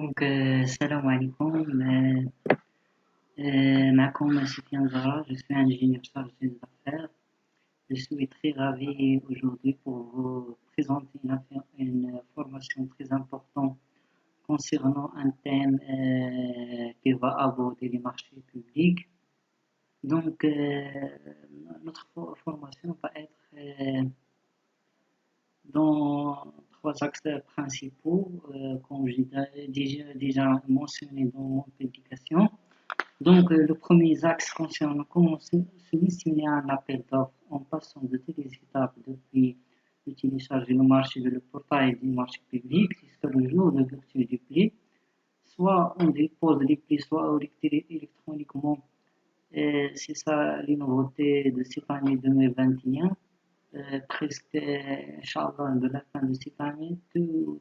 Salam alaikum. معكم سفيان Zahra, je suis ingénieur chargé d'affaires. Je suis très ravi aujourd'hui pour vous présenter une formation très importante concernant un thème qui va aborder les marchés publics. Donc, notre formation va être dans trois axes principaux, comme j'ai déjà mentionné dans mon publication. Donc, le premier axe concerne comment sélectionner un appel d'offres en passant de toutes les étapes depuis le télécharge du marché, le portail du marché public jusqu'à le jour de l'ouverture du prix. Soit on dépose les prix, soit électroniquement. C'est ça les nouveautés de cette année 2021. Presque, Inch'Allah, de la fin de cette année, tous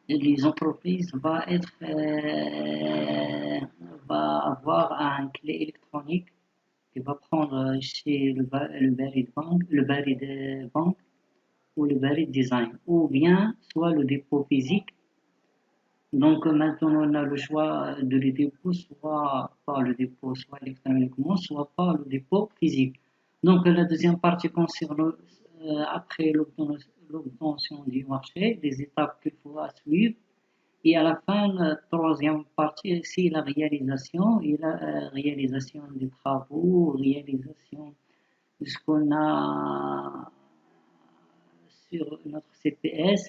les entreprises va avoir un clé électronique qui va prendre chez le baril de banque ou le baril de design, ou bien soit le dépôt physique. Donc maintenant on a le choix de le dépôt, soit par le dépôt, soit électroniquement, soit par le dépôt physique. Donc la deuxième partie concerne après l'obtention du marché, les étapes qu'il faudra suivre. Et à la fin, la troisième partie, c'est la réalisation et la réalisation des travaux, réalisation de ce qu'on a sur notre CPS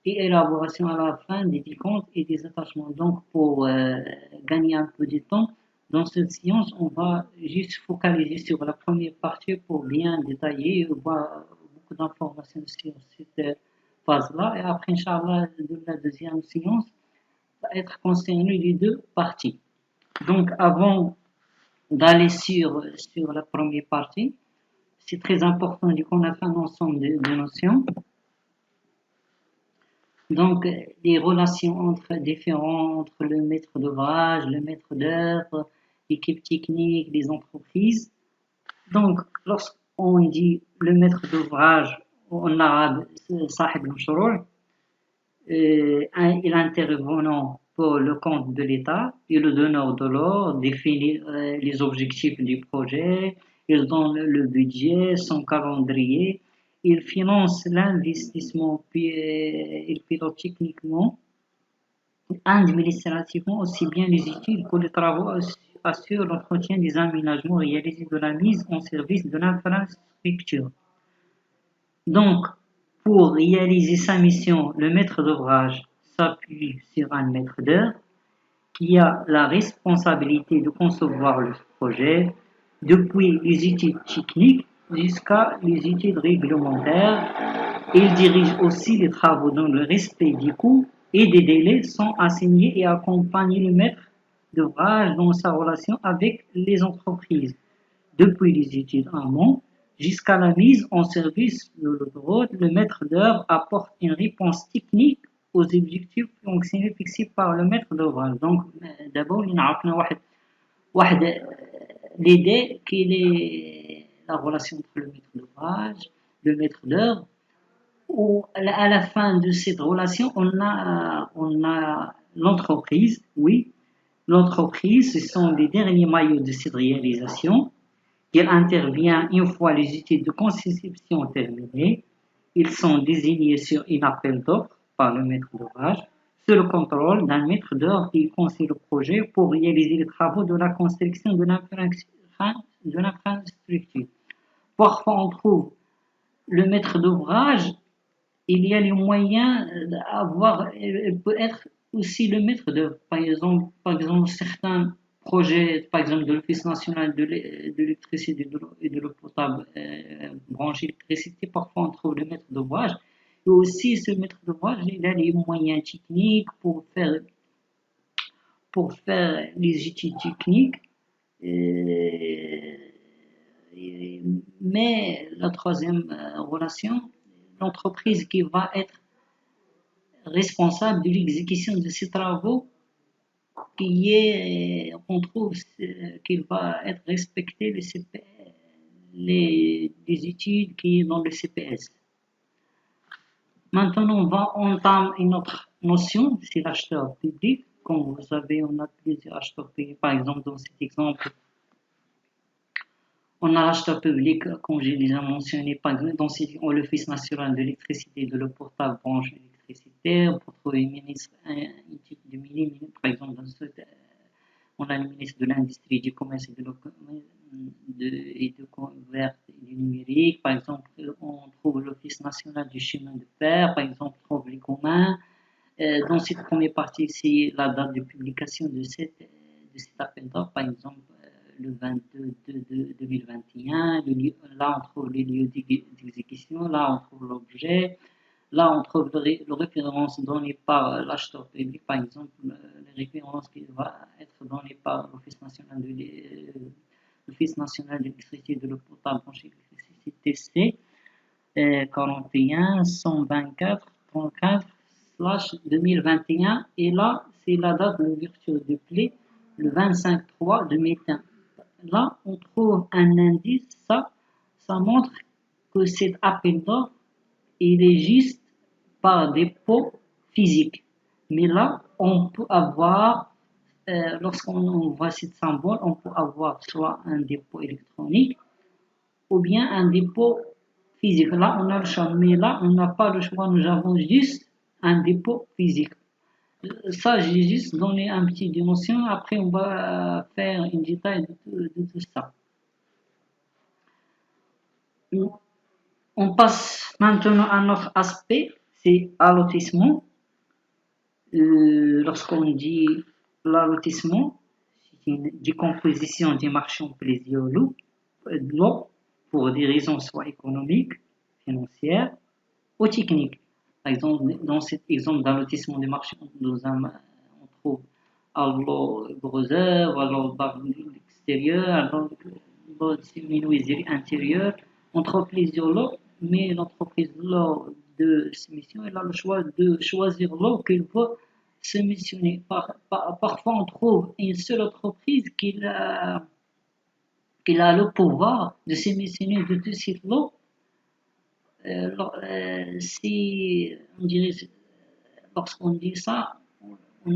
et élaboration à la fin des comptes et des attachements. Donc, pour gagner un peu de temps, dans cette séance, on va juste focaliser sur la première partie pour bien détailler, voir beaucoup d'informations sur cette phase-là. Et après, Inch'Allah, de la deuxième séance, va être concerné les deux parties. Donc, avant d'aller sur la première partie, c'est très important de connaître un ensemble de notions. Donc, les relations entre le maître d'ouvrage, le maître d'œuvre, l'équipe technique, les entreprises. Donc, lorsqu'on dit le maître d'ouvrage, en arabe, صاحب المشروع, il intervenant pour le compte de l'État et le donneur de l'ordre définit les objectifs du projet, il donne le budget, son calendrier, il finance l'investissement, puis il pilote techniquement, administrativement aussi bien les études que les travaux, assure l'entretien des aménagements réalisés de la mise en service de l'infrastructure. Donc, pour réaliser sa mission, le maître d'ouvrage s'appuie sur un maître d'œuvre qui a la responsabilité de concevoir le projet, depuis les études techniques jusqu'à les études réglementaires. Il dirige aussi les travaux dans le respect des coûts et des délais sont assignés et accompagne le maître d'ouvrage dans sa relation avec les entreprises, depuis les études amont jusqu'à la mise en service de l'autoroute. Le maître d'œuvre apporte une réponse technique aux objectifs fonctionnels fixés par le maître d'ouvrage. Donc, d'abord, il y a l'idée qui est la relation entre le maître d'ouvrage, le maître d'œuvre, ou à la fin de cette relation, on a l'entreprise, oui. L'entreprise, ce sont les derniers maillots de cette réalisation. Il intervient une fois les études de conception terminées. Ils sont désignés sur un appel d'offres par le maître d'ouvrage, sous le contrôle d'un maître d'œuvre qui conseille le projet pour réaliser les travaux de la construction de l'infrastructure. Parfois, on trouve le maître d'ouvrage, il y a les moyens d'avoir, il peut être aussi le maître d'œuvre. Par exemple, certains projets, par exemple de l'Office national de l'électricité et de l'eau potable, branche électricité, parfois on trouve le maître d'ouvrage. Et aussi, ce maître d'ouvrage, il a les moyens techniques pour faire les études techniques. Mais la troisième relation, l'entreprise qui va être responsable de l'exécution de ces travaux, on trouve qu'il va être respecté les études qui sont dans le CPS. Maintenant, on entame une autre notion, c'est l'acheteur public. Comme vous savez, on a plusieurs acheteurs publics. Par exemple, dans cet exemple, on a l'acheteur public, comme j'ai déjà mentionné, par exemple, dans l'Office national de l'électricité et de l'eau potable, branche électricité. On peut trouver un type de ministre, par exemple, on a le ministre de l'Industrie, du Commerce et de Commerce et du Numérique. Par exemple, on trouve l'Office national du chemin de fer. Par exemple, on trouve les communs. Dans cette première partie, c'est la date de publication de cet appel d'offres. Par exemple, le 22 de 2021. Là, on trouve les lieux d'exécution. Là, on trouve l'objet. Là, on trouve les références données par l'acheteur public, par exemple, les références qui vont être données par l'Office national de l'électricité de l'eau potable, branché électricité C, 41 124 34 2021. Et là, c'est la date de l'ouverture du play, le 25/3 2021. Là, on trouve un indice, ça montre que cet appel d'offres, il est juste par dépôt physique. Mais là, on peut avoir, lorsqu'on voit ce symbole, on peut avoir soit un dépôt électronique ou bien un dépôt physique. Là, on a le choix, mais là, on n'a pas le choix, nous avons juste un dépôt physique. Ça, j'ai juste donné un petit dimension, après on va faire une détail de tout ça. On passe maintenant à un autre aspect, c'est allotissement. Lorsqu'on dit l'allotissement, c'est une décomposition des marchandises de l'eau pour des raisons soit économiques, financières ou techniques. Par exemple, dans cet exemple d'allotissement des marchandises, on trouve à l'eau gros œuvre, à l'eau extérieure, à l'eau menuiserie intérieure. On trouve plusieurs lots, mais l'entreprise lors de ces missions, elle a le choix de choisir l'eau qu'elle veut se missionner. Parfois, on trouve une seule entreprise qui a le pouvoir de se missionner de tout ces lots. Si on dirait, lorsqu'on dit ça, on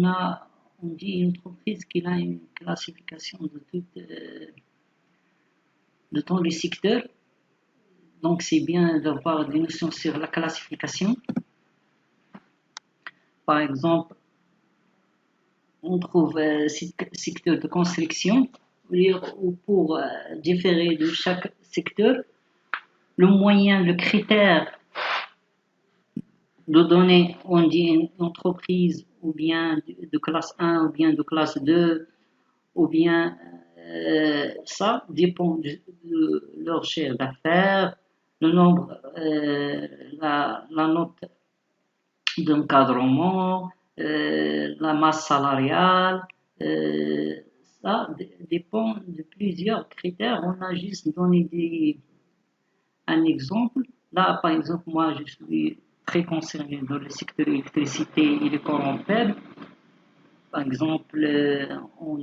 dit une entreprise qui a une classification de tous les secteurs. Donc c'est bien d'avoir des notions sur la classification. Par exemple, on trouve secteur de construction, ou pour différer de chaque secteur, le moyen, le critère de donner, on dit une entreprise ou bien de classe 1 ou bien de classe 2, ou bien ça dépend de leur chiffre d'affaires, le nombre, la note d'encadrement, la masse salariale, ça dépend de plusieurs critères. On a juste donné un exemple. Là, par exemple, moi, je suis très concerné dans le secteur de l'électricité et les courants faibles. Par exemple, on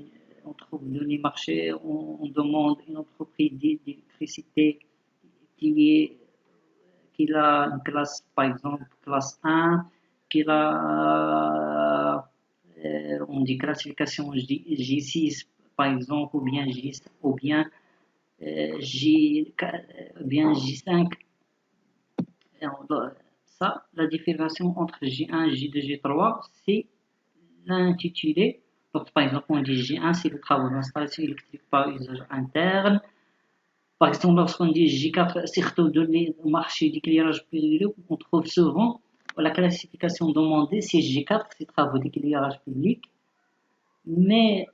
trouve dans les marchés, on demande une entreprise d'électricité qui a une classe, par exemple, classe 1, qui a, on dit classification J6, par exemple, ou bien J, ou bien J5. Ça, la différenciation entre J1, J2, J3, c'est l'intitulé. Donc, par exemple, on dit J1, c'est le travaux d'installation électrique par usage interne. Par exemple, lorsqu'on dit J4, surtout dans les marchés d'éclairage public, on trouve souvent la classification demandée, c'est J4, c'est travaux d'éclairage public. Mais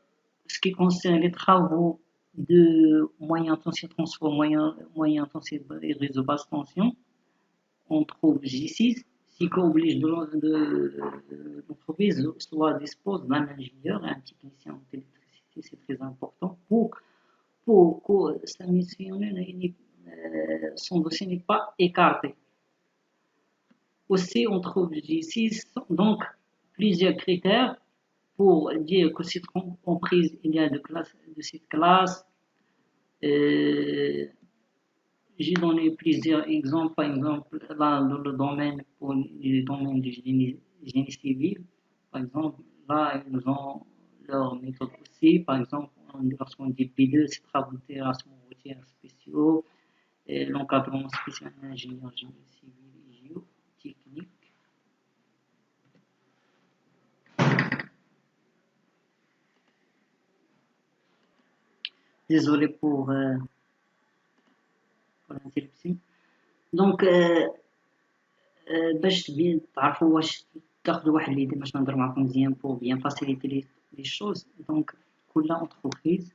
ce qui concerne les travaux de moyen tension, transport moyen tension et réseau basse tension, on trouve J6, ce qui oblige l'entreprise soit dispose d'un ingénieur et un technicien d'électricité, c'est très important pour que sa mission, son dossier n'est pas écarté. Aussi, on trouve J6, donc plusieurs critères pour dire que cette entreprise, il y a de cette classe. j'ai donné plusieurs exemples, par exemple, là, dans le domaine, pour le domaine du génie civil, par exemple, là, ils ont leur méthode aussi, par exemple, lorsqu'on dit P2, c'est travaux de terrassement routier spéciaux, et l'encadrement spécial d'ingénieur génie civil et géotechnique. Désolé pour l'interruption. Donc, باش تعرفوا واش تاخذوا واحد ليدي باش نهضر معكم مزيان بور بيان فاسيليتي لي شوز. دونك كل انتربريز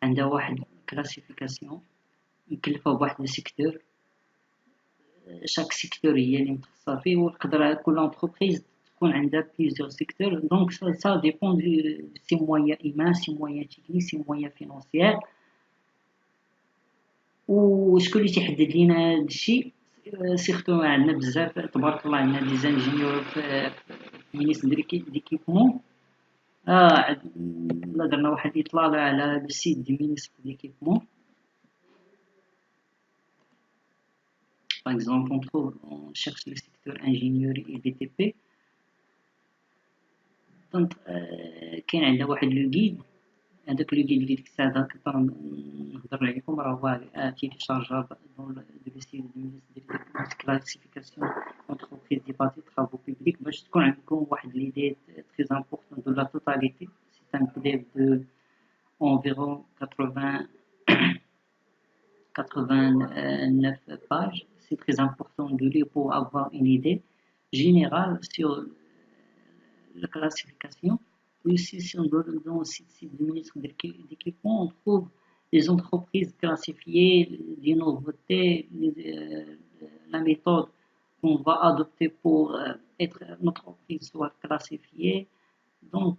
عندها واحد كلاسيفيكاسيون مكلفه بواحد السيكتور، شاك سيكتور هي اللي متخصصه فيه، وتقدر كل انتربريز تكون عندها بليزيور سيكتور. دونك سا ديبون دو سي مويان ايمان، سي مويان تكنيك، سي مويان فينونسيير. وشكون اللي تيحدد لينا هذا الشيء؟ سيرتو عندنا بزاف تبارك الله، عندنا دي زانجينيور في مينيس ديكيبمون. لا درنا واحد الاطلاله على السيت دي مينيس ديكيبمون. Par exemple, on cherche le secteur ingénierie et BTP. Donc, كاين عندنا واحد لو غيد، هذاك لو غيد اللي ديك الساعه نقدر نهضر عليكم، راه هو تيليشارجابل دون لو سيت دو مينيس كلاسيفيكاسيون entreprise des bâtiments travaux publics. باش تكون عندكم واحد ليدي très importante de la totalité. C'est un PDF de environ 89 pages. C'est très important de lire pour avoir une idée générale sur la classification. Aussi, si on doit dans le site du ministre d'équipement, on trouve les entreprises classifiées, les nouveautés, la méthode qu'on va adopter pour être notre entreprise soit classifiée. Donc,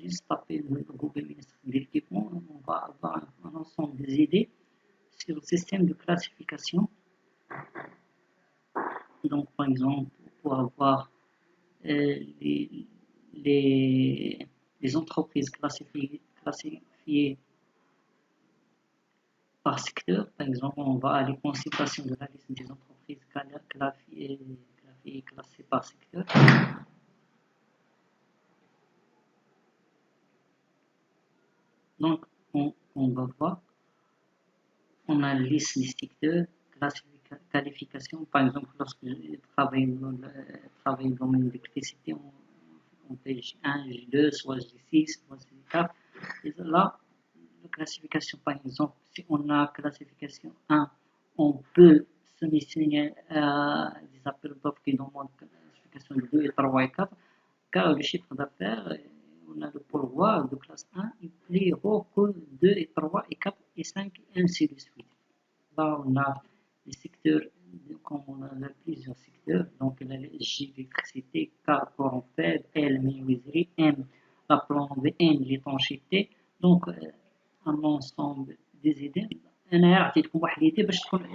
juste taper le Google ministre de l'équipement, on va avoir un ensemble des idées sur le système de classification. Donc, par exemple, pour avoir les entreprises classifiées par secteur, par exemple, on va à la consultation de la liste des entreprises classées par secteur. Donc, on va voir, on a la liste des secteurs, qualification. Par exemple, lorsque je travaille dans le domaine de l'électricité, on page 1, G2, soit G6, soit G4. Et là, la classification, par exemple, si on a classification 1, on peut soumettre des appels d'offres qui demandent classification 2 et 3 et 4, car le chiffre d'affaires, on a le pourvoi de classe 1 est plus haut que 2 et 3 et 4 et 5 et ainsi de suite. Là, on a les secteurs, comme on a plusieurs secteurs, donc l'électricité, K, courant faible, L, menuiserie, M, la plomberie, N, l'étanchéité. Donc, un ensemble des idées. انا عطيتكم واحد ليدي باش تكون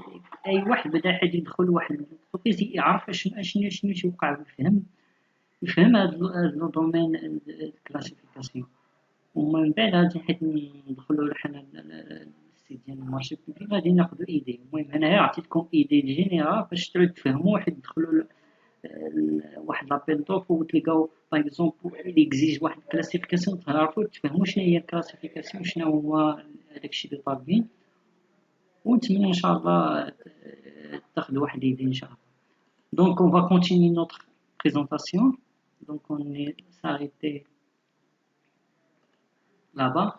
اي واحد بدا حد يدخل واحد الانتربريز يعرف شنو تيوقع، يفهم هذا الدومين الكلاسيفيكاسيون. ومن بعد غادي حيت ندخلوا حنا السيت ديال المارشي بوبليك غادي ناخذوا ايدي. المهم انا عطيتكم ايدي جينيرال باش تعود تفهموا واحد تدخلوا واحد لابيل دوف وتلقاو باغ اكزومبل اللي اكزيج واحد الكلاسيفيكاسيون تعرفوا تفهموا شنو هي الكلاسيفيكاسيون، شنو هو داكشي اللي طالبين، ونتمنى ان شاء الله تاخذوا واحد ايدي ان شاء الله. Donc on va continuer notre présentation. Donc on est s'arrêter là-bas.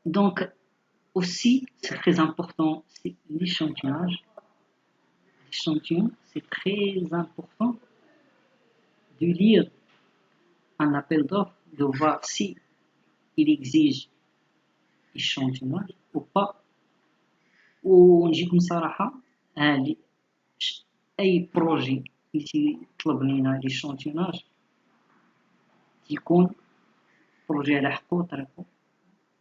Donc aussi c'est très important, c'est l'échantillonnage. L'échantillon, c'est très important de lire un appel d'offres, de voir si il exige échantillonnage ou pas. ونجيكم صراحة أي بروجي اللي تيطلب لينا ليشونتيوناج تيكون بروجي على حقو وطريقو.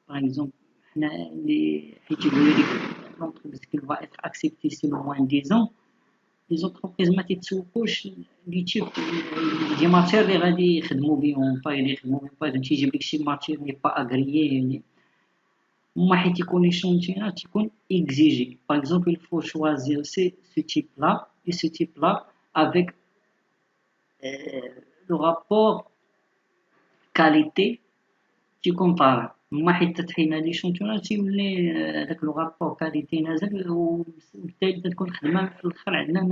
باغ اكزومبل حنا اللي حيت يقولوا لك لونتربريز كي فا إتر أكسبتي سي لو موان 10 ans، لي زونتربريز ما تيتسوقوش لي تيب دي ماتير اللي غادي يخدموا بهم، با اللي يخدموا بهم با تيجيب لك شي ماتير ني با اغريي يعني. هما حيت يكون l'échantillonnage تيكون exigé. Par exemple, il faut choisir ce type-là et ce type-là avec le rapport qualité تيكون طالع. هما حيت تحينا l'échantillonnage تيولي هداك لو رابور كاليتي نازل، وبالتالي تتكون الخدمة في الآخر عندنا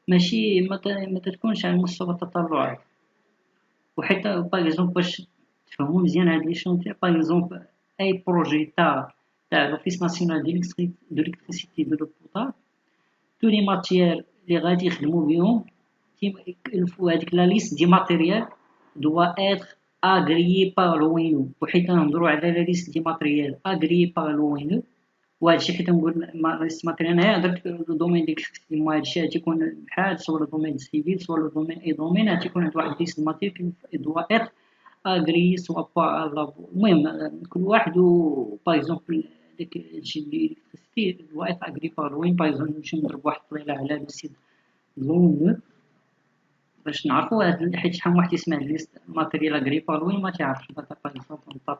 ماشي ما تتكونش على مستوى التطلعات. وحتى باغ اكزومبل باش تفهموا مزيان هاد l'échantillon، باغ اكزومبل اي بروجي تاع l'Office national de l'électricité de l'eau potable، tous les matières اللي غادي يخدموا بهم هذيك لا ليست دي ماتيريال doit être agréé par l'ONU. وحيت نهضروا على لا ليست دي ماتيريال agréé par l'ONU، وهادشي حيت نقول ليست ماتيريال هي هضرت لو دومين ديك هادشي غتيكون بحال سوا لو دومين سيفيل سوا لو دومين اي دومين، غتيكون عند واحد ليست ماتيريال doit être agréé سوا با لابو. المهم كل واحد باغ اكزومبل داك الشيء اللي الكتريسيتي doit être agréé par l'ONU. باغ اكزومبل نمشيو نضرب واحد الطويله على لو سيت لونو باش نعرفوا حيت شحال من واحد يسمع ليست ماتيريال اغري par l'ONU ما تعرفش. باغ اكزومبل نطاب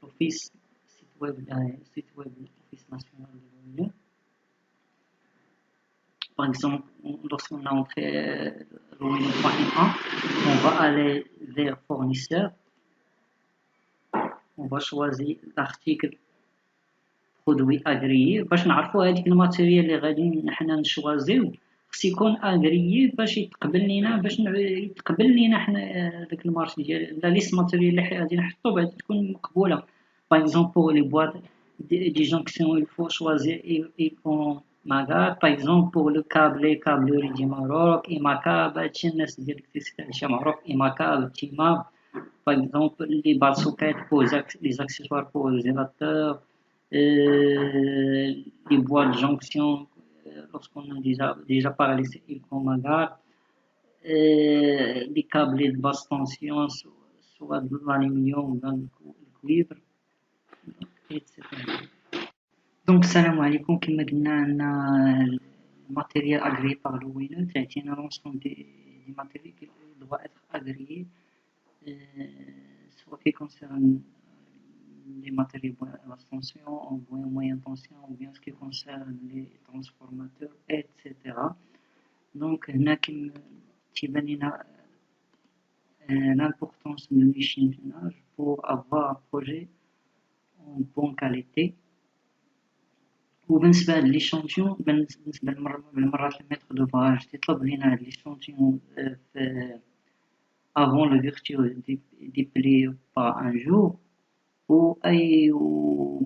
l'Office site web l'Office national de l'ONU. Par exemple, lorsqu'on a entré l'ONU.1, on va aller vers fournisseur, on va choisir l'article produit agréé باش نعرفوا هذيك الماتيريال اللي غادي حنا نشوازيو خص يكون اغريي باش يتقبل لينا حنا داك المارشي ديال لا ليست ماتيريال اللي غادي نحطو بعد تكون مقبوله. باغ اكزومبل بور لي بواط دي جونكسيون il faut choisir ايكون ماغار. باغ اكزومبل بور لو كابلوري دي ماروك ايماكاب، هادشي الناس ديال الكتريسيتي هادشي معروف ايماكاب تيماب. باغ اكزومبل لي بالسوكيت بور لي اكسسوار بور لي زيلاتور، les boîtes de jonction lorsqu'on a déjà parlé, c'est comme Magar, les câblés de basse tension, soit de l'aluminium ou dans le cuivre, etc. Donc, salam alaikum, كما قلنا عندنا الماتيريال agréé par l'ONU، تعطينا l'ensemble des matériels qui doivent être agréés، soit qui concernent les matériaux basse tension, ou moyenne tension, ou bien ce qui concerne les transformateurs, etc. Donc, هنا كما تيبان لنا l'importance de l'échantillonnage pour avoir un projet en bonne qualité. وبالنسبة للإشانتيون، بالنسبة للمرات الميتر دوفراج تيطلب لينا هاد الإشانتيون avant l'ouverture du pli par un jour،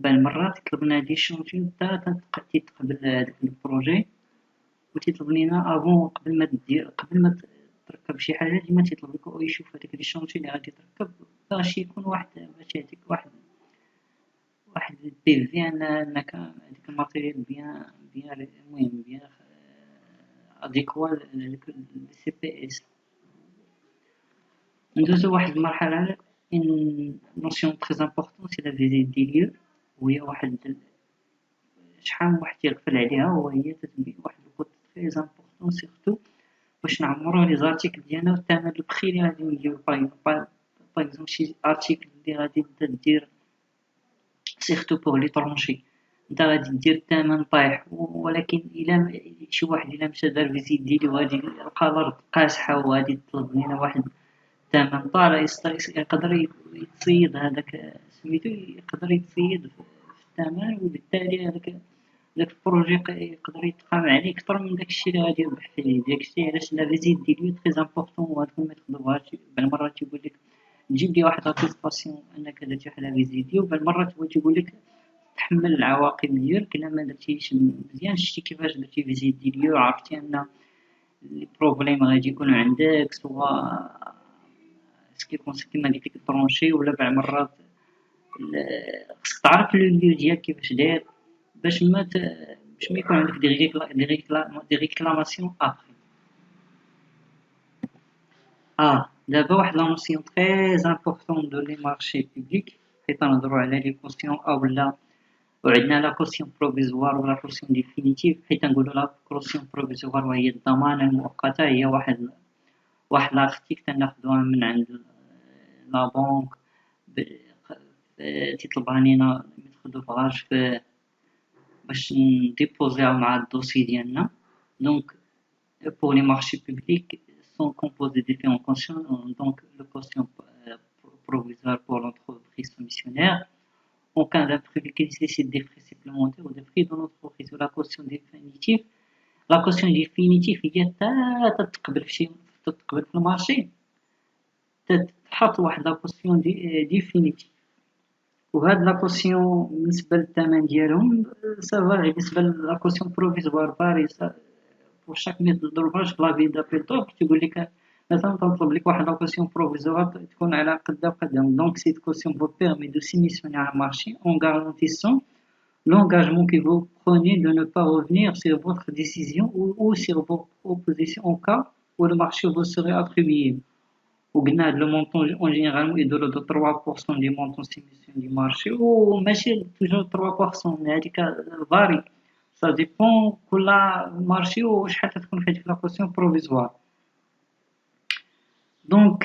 بالمرات طلبنا هاد الإشانتيون تا تيتقبل هداك البروجي وتيطلب لينا افون قبل ما تركب شي حاجة ديما تيطلب لك يشوف هداك الإشانتيون اللي غادي تركب باش يكون باش يعطيك واحد البيفي انك هاديك الماتيريال بيان المهم بيان اديكوا للسي بي اس. ندوزو واحد المرحلة une notion très importante c'est la visite des lieux، وهي واحد شحال واحد يغفل عليها، وهي تتبين واحد الكود très important سيرتو باش نعمرو لي زارتيكل ديالنا والثمن البخي اللي غادي نديرو. باغ اكزومبل شي ارتيكل اللي غادي دير سيرتو بوغ لي طرونشي نتا غادي دير الثمن طايح، ولكن الا شي واحد الا مشى دار فيزيت ديالي وغادي لقى الارض قاصحه وغادي يطلب لينا واحد الثمن طالع، يقدر يتصيد هذاك سميتو يقدر يتصيد في الثمن، وبالتالي هذاك البروجي يقدر يتقام عليه اكثر من داكشي اللي غادي يربح فيه. داكشي علاش لا فيزيت ديالو تري امبورطون، وهادكم ما تقدروهاش بالمرات يقول لك تجيب لي واحد اتيستاسيون انك درتي واحد لا فيزيت ديالو، بالمرات هو تيقول لك تحمل العواقب ديالك الا ما درتيش مزيان. شتي كيفاش درتي فيزيت ديالو، عرفتي ان لي بروبليم غادي يكونوا عندك سواء سكي كونسي كيما قلت لك طرونشي، ولا بعض المرات خصك تعرف لو ليو ديالك كيفاش داير باش ما يكون عندك دي ريكلاماسيون ابري. دابا واحد لا نوسيون تري امبورطون دو لي مارشي بوبليك، حيت نهضروا على لي كوسيون اولا وعندنا لا كوسيون بروفيزوار ولا كوسيون ديفينيتيف. حيت نقولوا لا كوسيون بروفيزوار وهي الضمانه المؤقته، هي واحد لارتيكل تناخذوها من عند لا بنك تيطلبها لينا ميثود دوفراج باش نديبوزيها مع الدوسي ديالنا. دونك pour les marchés publics sont composés de différents cautions, donc le caution provisoire pour l'entreprise soumissionnaire. En cas d'imprévu qui nécessite des frais supplémentaires ou des frais de l'entreprise ou la caution définitive. La caution définitive هي تتقبل في تتقبل في المارشي تحط واحد لا كوسيون ديفينيتيف، وهاد لا كوسيون بالنسبه للثمن ديالهم سافا بالنسبه لا كوسيون بروفيزوار باري pour chaque méthode d'ouvrage la vie d'appel d'offres تقول لك مثلا تطلب لك واحد لا كوسيون بروفيزوار تكون على قد وقدم. donc cette caution vous permet de soumissionner à un marché en garantissant l'engagement que vous prenez de ne pas revenir sur votre décision ou sur vos propositions au cas où le marché vous serait attribué. وقلنا هاد لو مونطون اون جينيرالمون يديرو دو 3% دي مونطون سيميسيون دي مارشي وماشي توجور 3%، هاديك فاري سا ديبون كل مارشي وشحال تكون في هاديك لا كوسيون بروفيزوار. Donc,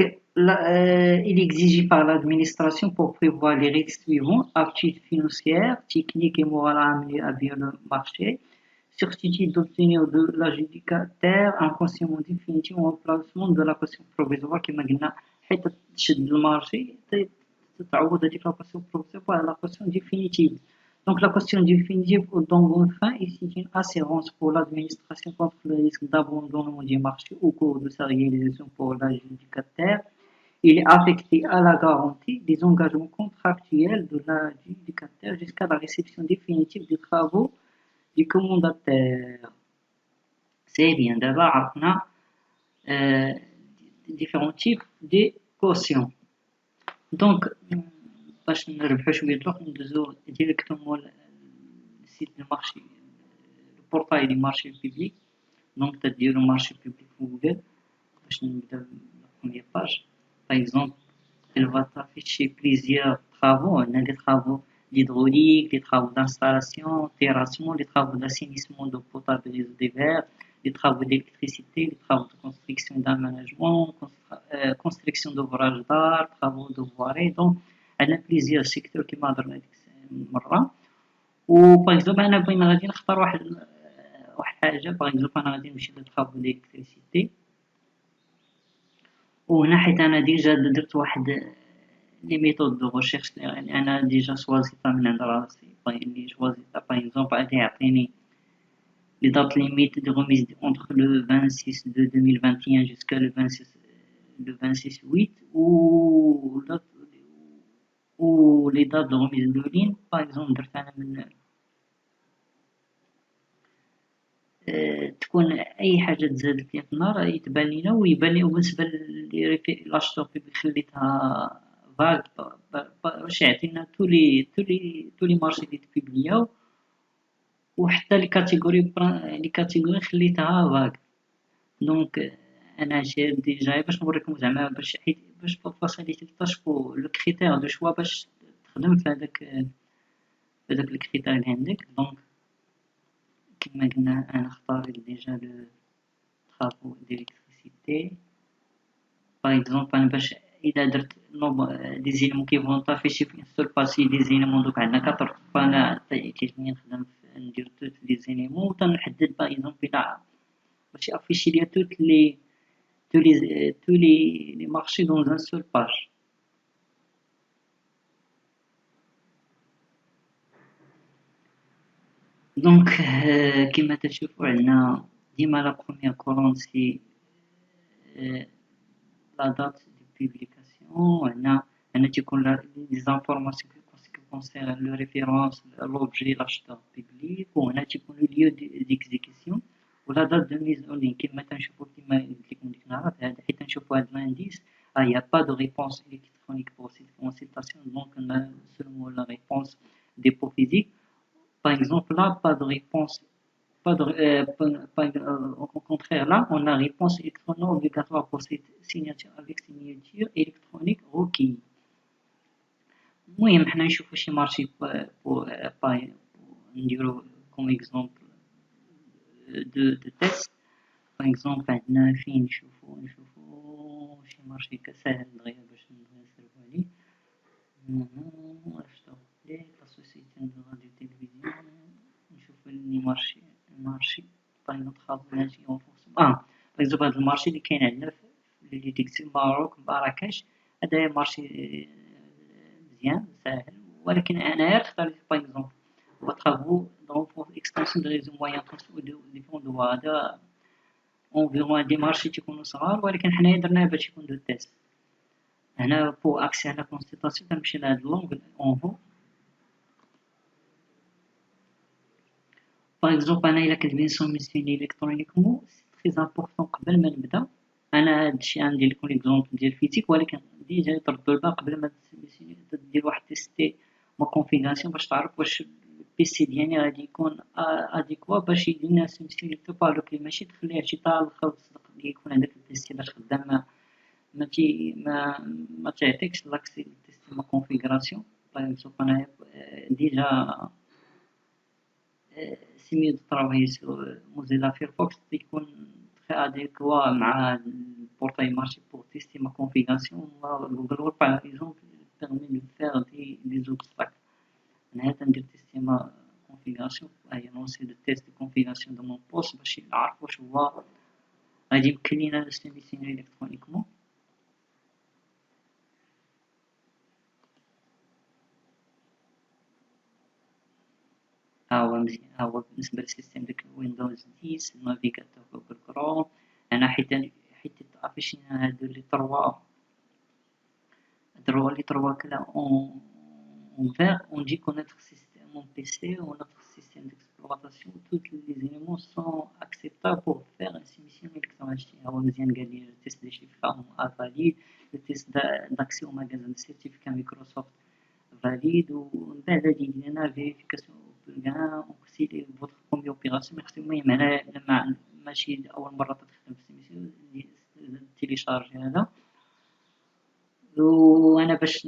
il est exigé par l'administration pour prévoir les règles suivantes: aptitude financière, technique et morale à amener à bien le marché, certitude d'obtenir de l'adjudicataire un consignement définitif ou un placement de la caution provisoire كما قلنا حيت تشد المارشي تتعوض هذيك لا caution provisoire la caution définitive. Donc la caution définitive donc enfin c'est une assurance pour l'administration contre le risque d'abandonnement du marché au cours de sa réalisation pour l'adjudicataire. Il est affecté à la garantie des engagements contractuels de l'adjudicataire jusqu'à la réception définitive des travaux du commandataire. C'est bien, d'abord عرفنا différents types de caution. Donc باش نربحو شويه الوقت ندوزو ديريكتومون للسيت دو مارشي البورتاي دي مارشي بوبليك. دونك تديرو مارشي بوبليك في جوجل باش نبداو لا بروميير باج. باغ اكزومبل elle va t'afficher plusieurs travaux. On a des travaux d'hydraulique, des travaux d'installation, terrassement, des travaux d'assainissement d'eau potable et des verts, des travaux d'électricité, des travaux de construction d'aménagement, construction d'ouvrages d'art, travaux de voirie. Donc, on a plusieurs secteurs qui m'adressent هذيك المرة. و باغ اكزومبل انا بغينا غادي نختار واحد حاجة. باغ اكزومبل انا غادي نمشي للطرافو ديليكتريسيتي، وهنا حيت انا ديجا درت واحد لي ميثود دو ريشيرش اللي انا ديجا شوازيتها من عند راسي. اللي شوازيتها باغ اكزومبل غادي يعطيني لي دات ليميت دو ريميز entre le 26 de 2021 jusqu'à le 26 8 و لي دات دو ريميز الاولين. باغ اكزومبل درت انا من تكون اي حاجه تزادت لي في النهار يتبان لينا ويبان لي. وبالنسبه لاشطور بيبليك خليتها فاغ باش يعطينا تولي مارشي اللي تبيبلياو، وحتى لي كاتيجوري خليتها فاغ. دونك انا جاي ديجا باش نوريكم زعما باش فاسيليتي تشوفوا لو كريتير دو شوا باش تخدم في هذاك الكريتير اللي عندك. دونك كما قلنا انا اختار ديجا لو طرافو ديليكتريسيتي. باغ اكزومبل انا باش اذا درت دي زيليمون كي فون طافيشي في سول باسي دي زيليمون. دوك عندنا 4 فانا تيجيني نخدم ندير توت لي زيليمون وتنحدد باغ اكزومبل الى باش افيشي ليا tous les marchés dans un seul page. Donc كما تشوفوا عندنا ديما لا بروميير كولون سي la date de publication. هنا تيكون لي زانفورماسيون qui concernent le référence, l'objet, l'acheteur public. وهنا تيكون le lieu d'exécution ولا دات دو ميز اون لين. كما تنشوفوا كما قلت لكم ديك النهار هذا حيت نشوفوا هاد الانديس il y a pas de réponse électronique pour cette consultation. Donc on a seulement la réponse dépôt physique. Par exemple là pas de réponse, au contraire là on a réponse électronique obligatoire pour cette signature avec signature électronique requise. المهم حنا نشوفوا شي مارشي باي نديرو كوم اكزومبل دو تيست. باغ اكزومبل عندنا فين نشوفو شي مارشي كسهل دغيا باش نسربو عليه. واش تغطي لا سوسيتي دو راديو تلفزيون نشوف لي مارشي باغ اكزومبل خاطر ناجي اونفونس باغ اكزومبل هاد المارشي اللي كاين عندنا في لي ديكسي ماروك مراكش هذا مارشي مزيان ساهل ولكن انايا اختاريت باغ اكزومبل هو طرافو دون اكستنسيون دو ريزو موان دو هذا اونفيرون دي مارشي تيكونوا صغار ولكن حنايا درناه باش يكون دو تيست هنا بو اكسي على كونسلطاسيون كنمشي لهاد اللونغ اونفو باغ اكزومبل انا الا كنت بين سوميسيوني الكترونيكمون سي تري امبورطون قبل ما نبدا انا هادشي غندير لكم ليكزومبل ديال فيزيك ولكن ديجا تردو البال قبل ما تسوميسيوني دير واحد تيستي ما كونفيغوراسيون باش تعرف واش البيسي ديالي غادي يكون اديكوا باش يدير لنا سوميسيوني بالوك ماشي تخليه شي طال الخلص يكون عندك البيسي باش خدام ما تعطيكش لاكسي تيستي ما كونفيغوراسيون باغ اكزومبل انا ديجا سي ميو ترافاي سور موزيلا فيرفوكس يكون تري اديكوا مع البورتاي مارشي بور تيستي ما كونفيغوراسيون جوجل وورك باغ اكزومبل permet de faire des obstacles. أنا ندير تيستي ما كونفيغوراسيون هي نونسي دو تيست دو كونفيغوراسيون دو مون بوست باش نعرف واش هو غادي يمكن لينا نستيميسيوني الكترونيكمون ها هو مزيان ها هو بالنسبة للسيستم ديك ويندوز 10 النافيغاتور جوجل كروم أنا حيت افيشينا هادو لي تروا les trois là en vert, on dit que notre système, mon PC ou notre système d'exploitation, tous les éléments sont acceptables pour faire une soumission électronique. Alors, on vient de gagner le test de chiffrement à valide, le test d'accès au magasin de certificat Microsoft valide, ou la vérification au aussi votre première opération. Merci, mais ماشي أول مرة تدخل في السيميسيون تيليشارجي هذا وانا باش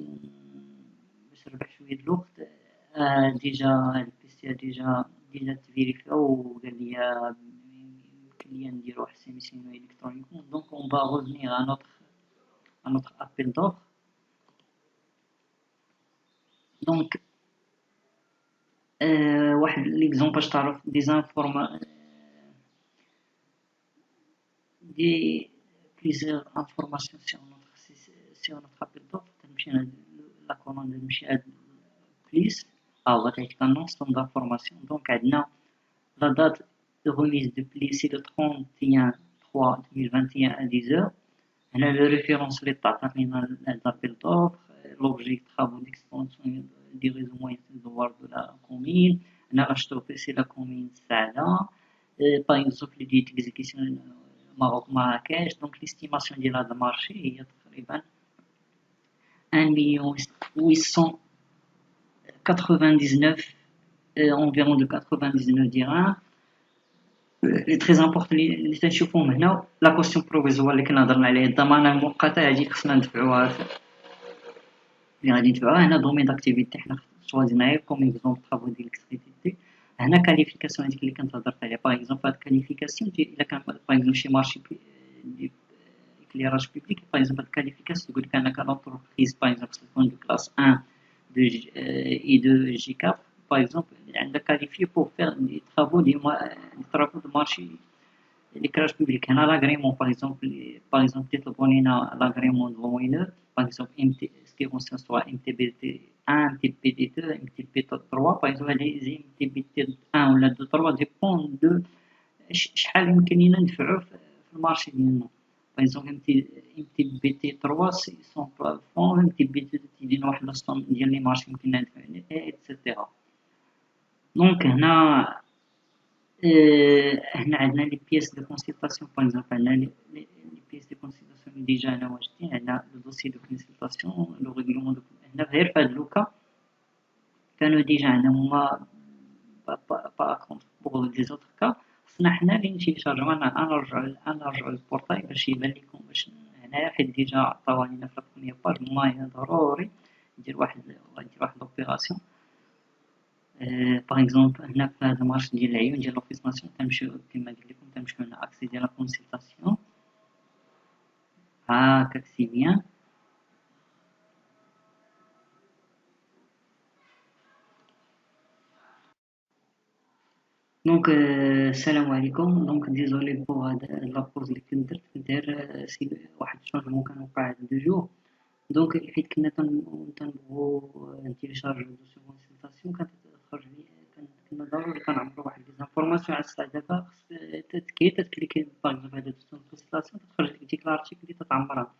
نربح شويه د الوقت ديجا البيسي ديجا تفيريفيا وقال لي يمكن ليا ندير واحد سيميسيون الكترونيكمون دونك اون با revenir à notre appel d'offres دونك واحد ليكزومبل باش تعرف دي زانفورما دي plusieurs informations sur notre appel d'offres تمشي لا كوموند نمشي هاد بليس هو تعطيك النص d'information دونك عندنا la date de remise de pli c'est le 31/3/2021 à 10h هنا le référence اللي تعطات لينا l'appel d'offres l'objet travaux d'extension du réseau moyen de la commune هنا اشترو بيسي لا كومين سعدة par exemple les dates d'exécution Maroc Marrakech donc l'estimation ديال هذا المارشي هي تقريبا 1,899 environ de 99 dirhams اللي تري امبورطون اللي تنشوفوهم هنا لا كوستيون بروفيزوار اللي كنا هضرنا عليه الضمانه المؤقته هذه خصنا ندفعوها اللي غادي ندفعوها هنا دومين داكتيفيتي حنا شوازيناه كوم اكزومبل طرافو ديال الكتريسيتي هنا كاليفيكاسيون هذيك اللي كنت هضرت عليها باغ اكزومبل هاد الكاليفيكاسيون الا كان باغ اكزومبل شي مارشي دي éclairage public par exemple la qualification تقول لك انك l'entreprise par exemple تكون de classe 1 et de G4 par exemple عندك qualifié pour faire des travaux de marché l'éclairage public هنا l'agrément par exemple تطلبوا لنا l'agrément de l'ONE par exemple ce qui concerne soit MTBT 1 MTBT 2 MTBT 3 par exemple les MTBT 1 ولا 2 3 dépend de شحال يمكن لينا ندفعوا في المارشي ديالنا par exemple MTBT3 son plafond MTBT2 تيدينا واحد الصوم ديال لي مارشي يمكن ندفعو etc دونك هنا عندنا لي بيس دو كونسلطاسيون par exemple عندنا لي بيس دو كونسلطاسيون ديجا هنا واجدين عندنا لو دوسي دو كونسلطاسيون لو ريغلومون هنا غير فهاد لوكا كانوا ديجا عندنا هما با كونتر بوغ دي زوتر كا خصنا حنا اللي نتيليشارجيو نرجعو للبورتاي باش يبان لكم باش هنايا حيت ديجا عطاوها لينا في البروميير باج هنا ضروري ندير واحد لوبيراسيون باغ اكزومبل هنا في هذا المارش ديال العيون ديال لوفيس ناسيون تنمشيو كما قلت لكم تنمشيو هنا اكسي ديال لا كونسلطاسيون هاكاك سي بيان Donc, salam alaikum. Donc, désolé pour la pause اللي كنت درت ندير سي واحد الشونجمون كان وقع هاد 2 جور. دونك حيت كنا تنبغو نتيليشارجيو دوسيو كونسلطاسيون كانت تخرج لي كنا ضروري كنعمرو واحد لي زانفورماسيون على الساعة دابا تتكليكي باغ اكزومبل هاد دوسيو كونسلطاسيون تخرج لك ديك لارتيكل اللي تتعمرها.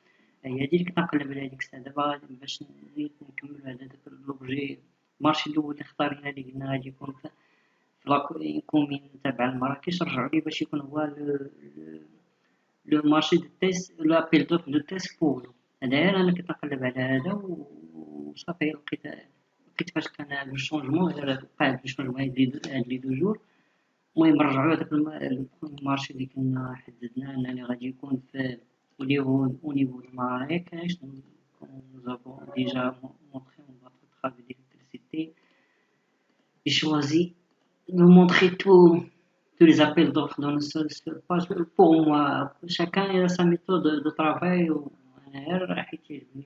هي هادي اللي كنت نقلب عليها ديك الساعة دابا باش نكملو على داك لوبجي. المارشي الأول اللي اختارينا اللي قلنا غادي يكون في كومين تابعة لمراكش رجعوا لي باش يكون هو لو مارشي دو تيست لابيل دوف دو تيست بورو. هدايا انا كنت نقلب على هذا وصافي لقيت فاش كان لو شونجمون وقع هاد الشونجمون هاد لي 2 جور. المهم رجعوا هذاك المارشي اللي كنا حددناه انني غادي يكون في au niveau de Marrakech. Nous avons déjà montré notre travail d'électricité. J'ai choisi de montrer tous les appels d'offres dans une seule page. Pour moi, chacun a sa méthode de travail. وأنا حيت يعجبني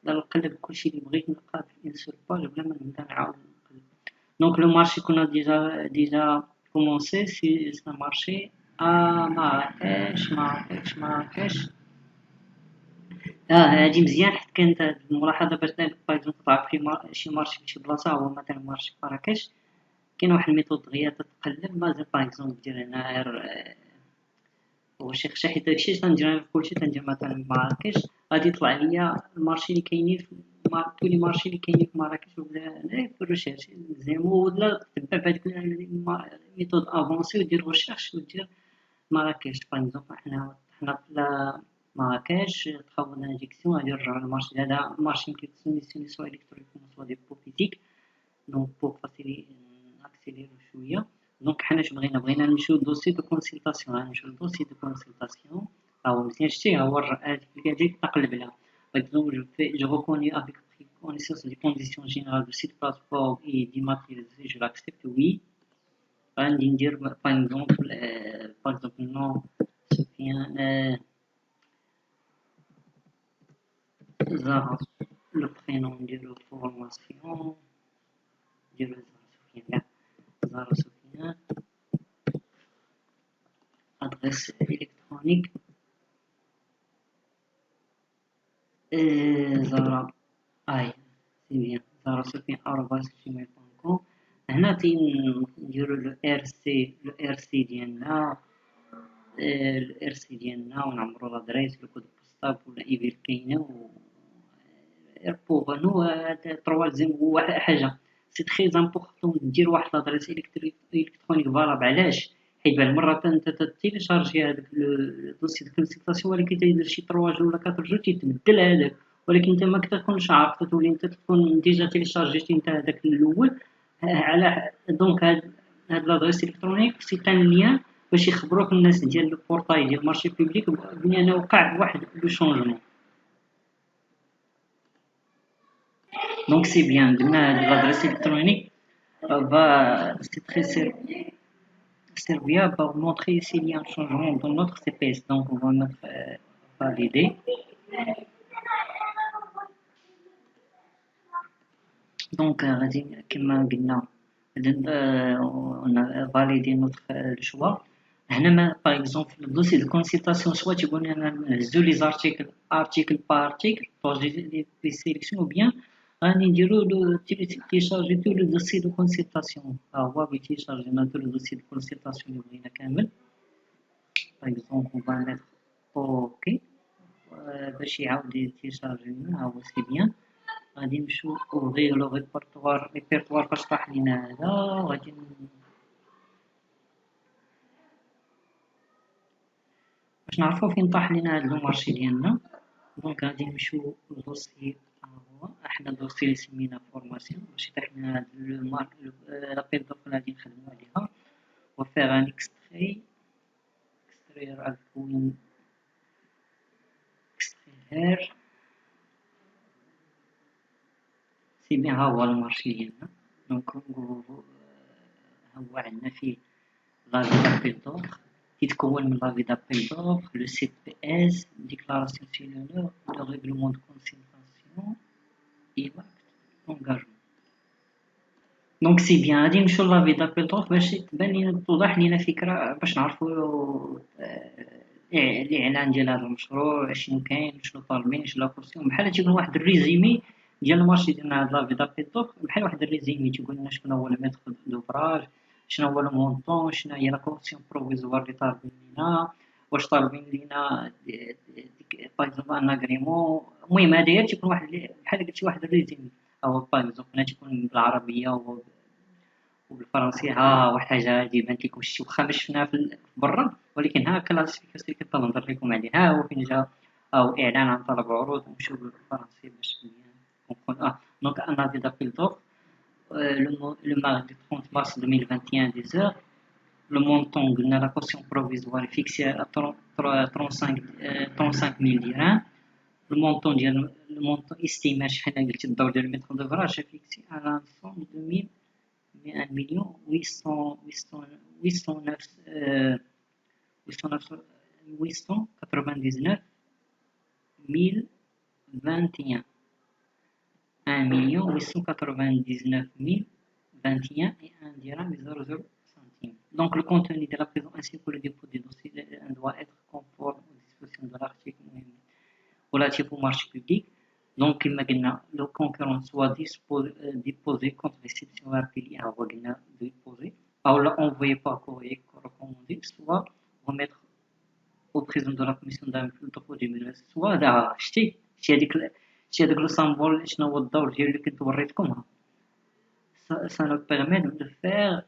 نقلب كلشي اللي بغيت نلقاه في une seule page بلا ما نبدا نعاود نقلب. Donc le marché qu'on a déjà commencé, c'est un marché à Marrakech. هادي مزيان حيت كانت هاد الملاحظة باش باغ اكزومبل تلعب في شي مارشي فشي بلاصة هو مثلا مارشي مراكش. كاين واحد الميثود دغيا تتقلب مازال باغ اكزومبل دير هنا غير واش خشى حيت داكشي تندير كلشي تندير مثلا مراكش غادي يطلع ليا المارشي اللي كاينين كل مارشي اللي كاينين في مراكش ولا في الريشيرش زعما ولا تبع بهاديك الميثود افونسي ودير ريشيرش ودير مراكش. باغ اكزومبل حنا في مراكش travaux d'injection غادي نرجعو للمارشي هذا مارشي كيتسمي سوا الكترونيك سوا دي بوبيتيك. دونك بور ناكسيليرو شويه. دونك حنا اش بغينا نمشيو دوسي دو كونسلطاسيون غنمشيو دوسي دو كونسلطاسيون هو مزيان شتي هو هاد اللي نقلب عليها. باغ اكزومبل je reconnais avec connaissance des conditions générales de cette plateforme et d'immaterialiser je l'accepte oui. غادي ندير باغ اكزومبل نو سفيان زهر لو برينون نديرو فورماسيون نديرو سفيان زهر سفيان adresse électronique Zara اي سي بيان زهرة سفيان @gmail.com. هنا نديرو لو ار سي ديالنا ونعمرو لادريس لو كود بوستال ولا ايميل كاينه بوغ نو تروازيام هو حاجه سي تري امبورطون دير واحد لادريس الكترونيك فالاب. علاش؟ حيت بعض المرات انت تيليشارجي هذاك الدوسي ديال الكونسلطاسيون ولكن تيدير شي 3 جور ولا 4 جور تيتبدل هذاك ولكن انت ما كتكونش عارف تولي انت تكون ديجا تيليشارجيتي انت هذاك الاول على دونك هاد لادريس الكترونيك سي ان ليان باش يخبروك الناس ديال البورطاي ديال المارشي بوبليك بان وقع واحد لو شونجمون. دونك سي بيان درنا هاد لادريس الكترونيك c'est très serviable pour montrer s'il y a un changement dans notre CPS. Donc on va mettre valider. Donc comme on a validé notre choix. Par exemple le dossier de consultation soit tu connais les articles par article pour les sélections ou bien نديرو télécharger tout le dossier de consultation. هو بيتيشارجي tout le dossier de consultation اللي بغينا كامل. par exemple on va mettre OK باش يعاود يتيشارجي لنا هو سي بيان. غادي نمشيو اوغيغ لو ريبيرطوار فاش طاح لينا هذا غادي باش نعرفو فين طاح لينا هاد المارشي ديالنا. دونك غادي نمشيو للدوسي احنا الدوسي اللي سمينا فورماسيون باش يطيح لنا هاد لابيل دوف اللي غادي نخدمو عليها وفيغ ان اكستري الكوين اكسترير سي بيان. ها هو المارشي ديالنا. دونك هو عندنا فيه لافي دابيل دوف يتكون من لافي دابيل دوف لو سي بي اس ديكلاراسيون سيلولور لو ريغلومون دو كونسلطاسيون et l'acte d'engagement. دونك سي بيان غادي نمشيو لافي دابيل دوغ باش تبان لينا توضح لينا فكرة باش نعرفو الإعلان ديال هذا المشروع شنو كاين شنو طالبين شنو لاكوسيون بحال تيكون واحد الريزيمي ديال المارشي ديالنا هاد لافي دابيل دوغ بحال واحد الريزيمي تيقول لنا شنو هو الميتر دوفراج شنو هو المونطون شنو هي لاكوسيون بروفيزوار اللي طالبين لينا واش طالبين لينا ديك باغ اكزومبل ان اغريمون المهم هذايا تيكون واحد بحال قلتي واحد الريزيمي او باغ اكزومبل تيكون بالعربية وبالفرنسية ها واحد الحاجة هادي بانت لكم شي واخا ما شفناها في برا ولكن ها كلاسيفيكاسيون اللي كنت نهضر لكم عليه ها هو فين جا أو إعلان عن طلب عروض نمشيو بالفرنسي باش كومبخون دونك ان افي دابيل دوغ le mardi 30 mars 2021 10 heures. Le montant de la caution provisoire est fixé à 35 000 dirhams. Le montant estimé chez le maître d'ouvrage est fixé à la somme de 1 million 899 1021. 1 million 899 1021 et 1 dirham et 00 centimes. Donc le contenu de la prison ainsi que le dépôt des dossiers doit être conforme aux dispositions de l'article relatif au marché public. Donc imagine le concurrent soit déposé contre réception appelée à déposer, ou l'envoyer par courrier recommandé, soit remettre au président de la commission d'influence du ministre soit acheter شتي هذاك لو سامبول شنو هو الدور ديالو اللي كنت وريتكمها ça nous permet de faire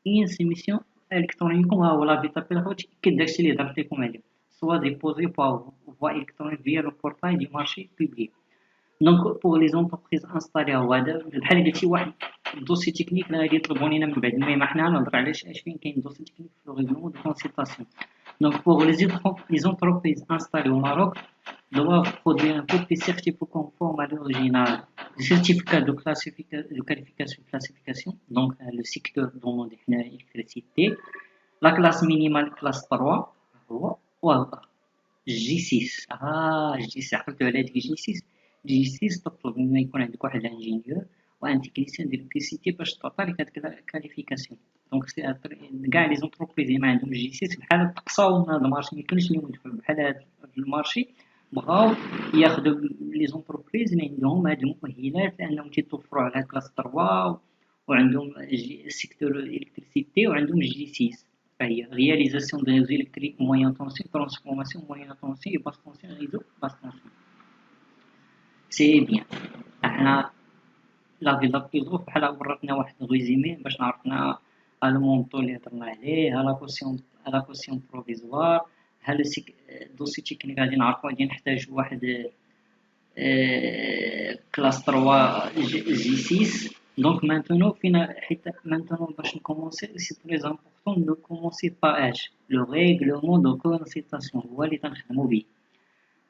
une soumission électronique ها هو لا فيتا بيل كيتأكد داكشي اللي هضرت لكم عليه soit déposé par voie électronique via le portail du marché public. Donc pour les entreprises installées هو هذا بحال قلتي واحد الدوسي تكنيك اللي غادي يطلبوا لينا من بعد المهم حنا نهضر على اش فين كاين دوسي تكنيك في الريغلومون دو كونسلتاسيون. Donc pour les entreprises installées au Maroc doivent produire un copie certificat conforme à l'original, le certificat de qualification, donc le secteur dont on a l'électricité, la classe minimale classe 3, ou G6. Ah, G6 عقلت على هذيك G6 G6 تطلب مما يكون عندك واحد الانجينيور وان تكنيسيان ديلكتريسيتي باش تعطى لك هذيك الكاليفيكاسيون. دونك كاع لي زونتربريز اللي ما عندهم G6 بحال تقصاو من هذا المارشي ميمكنش ليهم يدخلوا بحال هذا المارشي بغاو ياخذوا لي زونتربريز اللي عندهم هاد المؤهلات لانهم تيتوفروا على كلاس 3 وعندهم السيكتور الكتريسيتي وعندهم G6 فهي réalisation de réseaux électriques moyen tension transformation moyen tension et basse tension réseau basse tension. سي بيان احنا لا فيلا بيزوف بحال وراتنا واحد الريزيمي باش نعرفنا المونطو اللي هضرنا عليه لا كوسيون بروفيزوار ها الدوسي تكنيك غادي نعرفو غادي نحتاجو واحد كلاس 3 جي 6. دونك مانتونو فينا حيت مانتونو باش نكومونسي سي تري امبورطون دو كومونسي با اش لو ريغلومون دو كونسلتاسيون هو اللي تنخدمو بيه.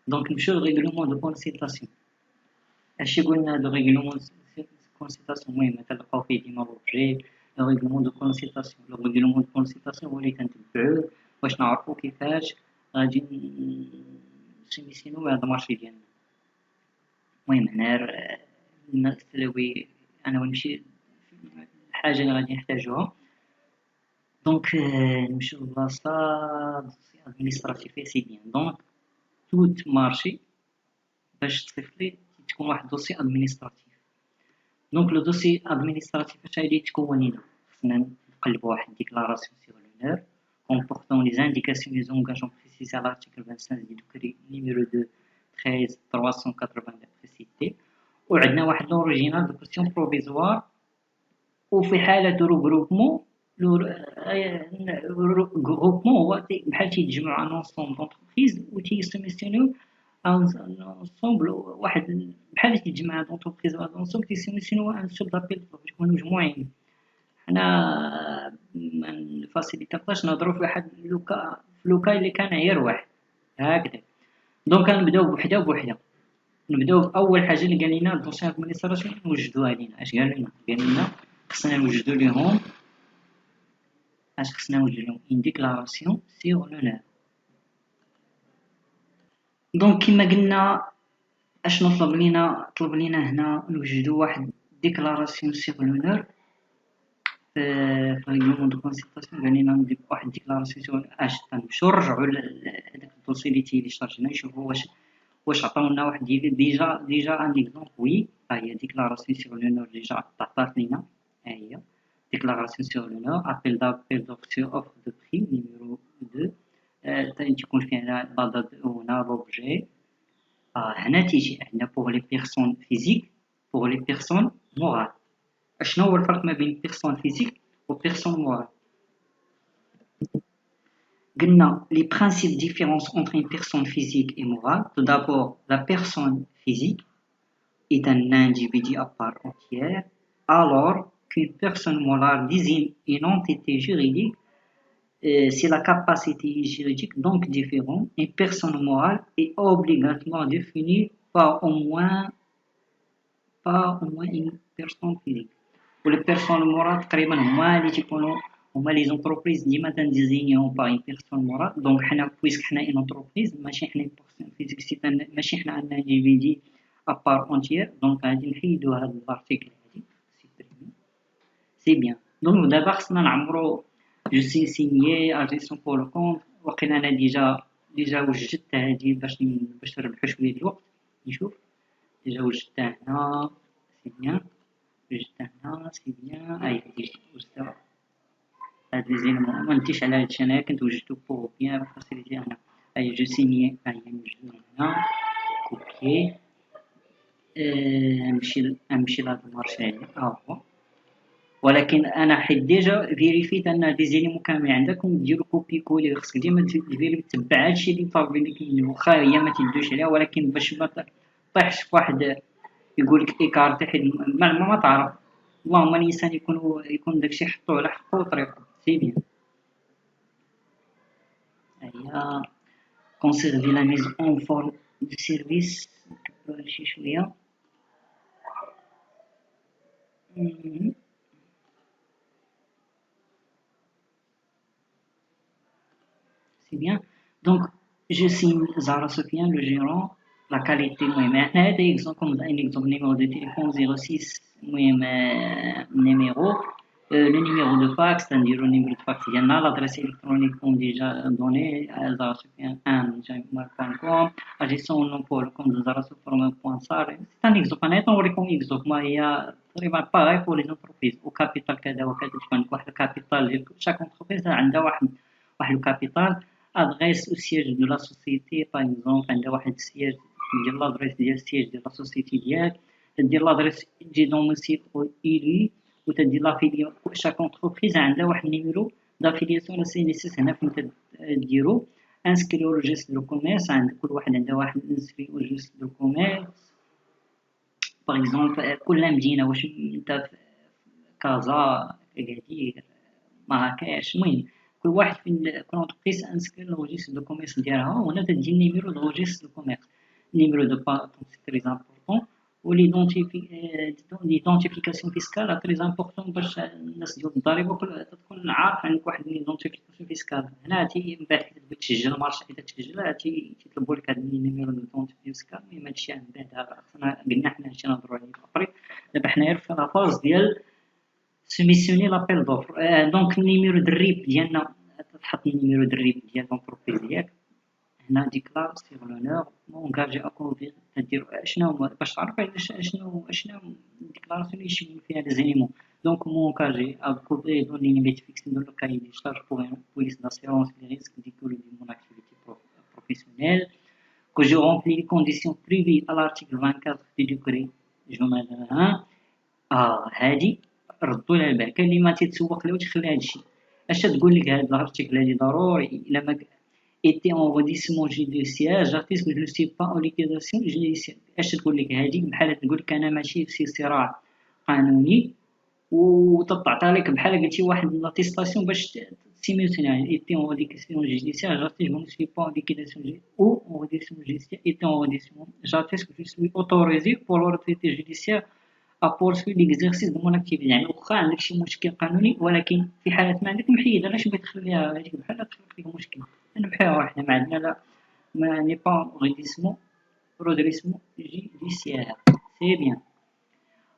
دونك نمشيو للريغلومون دو كونسلتاسيون اش قلنا هذا ريغلومون كونسلتاسيون المهم تلقاو فيه ديما لوبجي لو ريغلومون دو كونسلتاسيون لو ريغلومون دو كونسلتاسيون هو اللي كنتبعوه باش نعرفو كيفاش غادي نسميسينو هذا المارشي ديالنا. المهم هنا نسلوي انا ونمشي الحاجه اللي غادي نحتاجوها. دونك نمشيو لبلاصه دوسي ادمينستراتيف سي بيان. دونك توت مارشي باش تصيفط تكون واحد دوسي ادمينستراتيف. دونك لو دوسي ادمينستراتيف اش غادي تكون لينا خصنا نقلبوا واحد ديكلاراسيون سيغ لونور comportant les indications des engagements précisés à l'article 25 du décret numéro 2 13 380 précité وعندنا واحد لوريجينال دو كوسيون بروفيزوار وفي حالة روغروبمون روغروبمون هو بحال تيتجمعوا ان انصومبل دونتربريز و تيسميسيونيو انصومبل واحد بحال تيتجمع دونتربريز و انصومبل تيسميسيونيو ان سول دابيل تكونوا مجموعين. حنا فاسيليتاباش نهضروا في واحد لوكا اللي كان غير واحد هكذا. دونك كنبداو بوحده بوحده. نبداو باول حاجه اللي قال لنا الدوسي ادمينستراسيون نوجدوها لينا. اش قال لنا خصنا نوجدوا لهم une déclaration sur l'honneur. دونك كما قلنا اشنو طلب لينا هنا نوجدوا واحد déclaration sur l'honneur في الريغلومون دو كونسيلتاسيون قالينا ندير واحد ديكلاراسيون نمشيو نرجعو لهداك الدوسي لي تيليشارجينا نشوفو واش عطاونا واحد ديجا ان اكزومبل. وي ها هي ديكلاراسيون سيغ لونور ديجا عطات لينا، ها هي ديكلاراسيون سيغ لونور، ابيل دابيل دوفر سيغ اوفر دو بري نيميرو 2 تيكون فيها لا دات هنا لوبجي. هنا تيجي عندنا بوغ لي بيرسون فيزيك بوغ لي بيرسون مورال. شنو هو الفرق ما بين بيرسون فيزيك و بيرسون مورال؟ قلنا les principes différences entre une personne physique et morale. Tout d'abord, la personne physique est un individu à part entière, alors qu'une personne morale désigne une entité juridique. C'est la capacité juridique donc différente. Une personne morale est obligatoirement définie par au moins une personne physique. Pour les personnes morales تقريبا هما لي زونتربريز ديما تنديزينيهم باغ اون بيرسون مورال. دونك حنا بويسك حنا اون انتربريز ماشي حنا بيرسون فيزيك ماشي حنا ان انديفيدي ابار اونتيير. دونك غادي نحيدو هاد الارتيكل هادي سيبريمي سي بيان. دونك دابا خصنا نعمرو جو سي سينيي اجيسيون بور لو كونت. وقيلا انا ديجا وجدت هادي باش نربحو شويه ديال الوقت. نشوف ديجا وجدتها هنا سي بيان، وجدتها هنا سي بيان. هاي وجدتها هاد لي زيلمون منديش على هادشي انايا كنت وجدتو بوغ بيان فاسيليتي هنا. هاي جو سينيي هاي نوجدو هنا كوبيي. نمشي لهاد المارشي هادي هو. ولكن انا حيت ديجا فيريفيت ان هاد لي زيلمون كاملين عندك وديرو كوبي كولي. خصك ديما تتبع هادشي لي طالبين لك منه واخا هي ما تدوش عليها، ولكن باش ما طيحش فواحد يقولك ايكارتي حيت ما تعرف. اللهم الانسان يكون داكشي حطوه على حقه وطريقه سي بيان. هيا conserver la mise en forme du service شي شويه. C'est bien. Donc, je signe Zara Sofiane, le gérant. La qualité, moi, un exemple numéro de téléphone 06, numéro. Le numéro de fax, c'est-à-dire le numéro de fax, il y en a. L'adresse électronique, on déjà donné, Zara Sofiane 1.com. Agissons au nom pour le compte de Zara Sofiane.sar. C'est un exemple. On répond exemple. Moi, il y a pareil pour les entreprises. Au capital, le capital, chaque entreprise a un capital. Adresse au siège de la société, par exemple, عندها واحد السياج ديال l'adresse ديال السياج ديال la société ديالك، تدير l'adresse دي دوميسيل إيلي، وتدير لافيلياسيون. chaque entreprise عندها واحد النيميرو دافيلياسيون سي نيسيس. هنا فين تديرو انسكري او ريجستر دو كوميرس. عند كل واحد عنده واحد انسكري او ريجستر دو كوميرس. باغ اكزومبل كل مدينة، واش انت في كازا، أكادير، مراكش، المهم كل واحد كل اونتربريز انسكري لو ريجستر دو كوميرس ديالها. وهنا تدي النيميرو دو ريجستر دو كوميرس، النيميرو دو باتون سي تري امبورطون. و ليدونتيفيكاسيون فيسكال تري امبورطون باش الناس ديال الضريبه تكون عارف عندك واحد ليدونتيفيكاسيون فيسكال. هنا من بعد حيت تبغي تسجل المارشا، حيت تسجلها تيطلبوا لك هاد النيميرو دو دونتيفيكاسيون فيسكال. المهم هادشي من بعد خصنا قلنا حنا هادشي نهضروا عليه ابري. دابا حنايا في لافاز ديال سميسيوني لابيل دوفر. دونك النيميرو دريب ديالنا تحط النيميرو دريب ديال لونتربريز ديالك. هنا ديكلار سيغ لونور مونغاجي اكوفير. تدير شنو باش تعرف علاش شنو ديكلاراسيون اللي يشمل فيها لي زيليمون. دونك مونغاجي اكوفير دون لي ليميت فيكسي دون لو كاي دي شارج بور une police d'assurance des risques découlent de mon activité professionnelle, que je remplis les conditions prévues à l'article 24 du décret journal 1. هادي ردوا لها البال. كاين اللي ما تيتسوق له وتخلي هادشي. اش تقول لك هاد الارتيكل هادي ضروري الا ما était en redressement judiciaire, j'artiste que je ne suis pas en liquidation judiciaire. اش تقول لك هادي؟ بحال تقول لك انا ماشي في صراع قانوني وتطعطى لك بحال قلتي واحد لاتيستاسيون باش سيميلتينيا. était en redressement judiciaire, j'artiste que je ne suis pas en liquidation ou en redressement judiciaire. était en redressement, j'artiste que je suis autorisé pour l'autorité judiciaire à poursuivre l'exercice de mon activité. يعني واخا عندك شي مشكل قانوني، ولكن في حالة ما عندك محيد. علاش بغيت تخليها هذيك بحال تخلق لك مشكل؟ نمحيوها حنا ما عندنا لا ما ني با redressement judiciaire. C'est bien.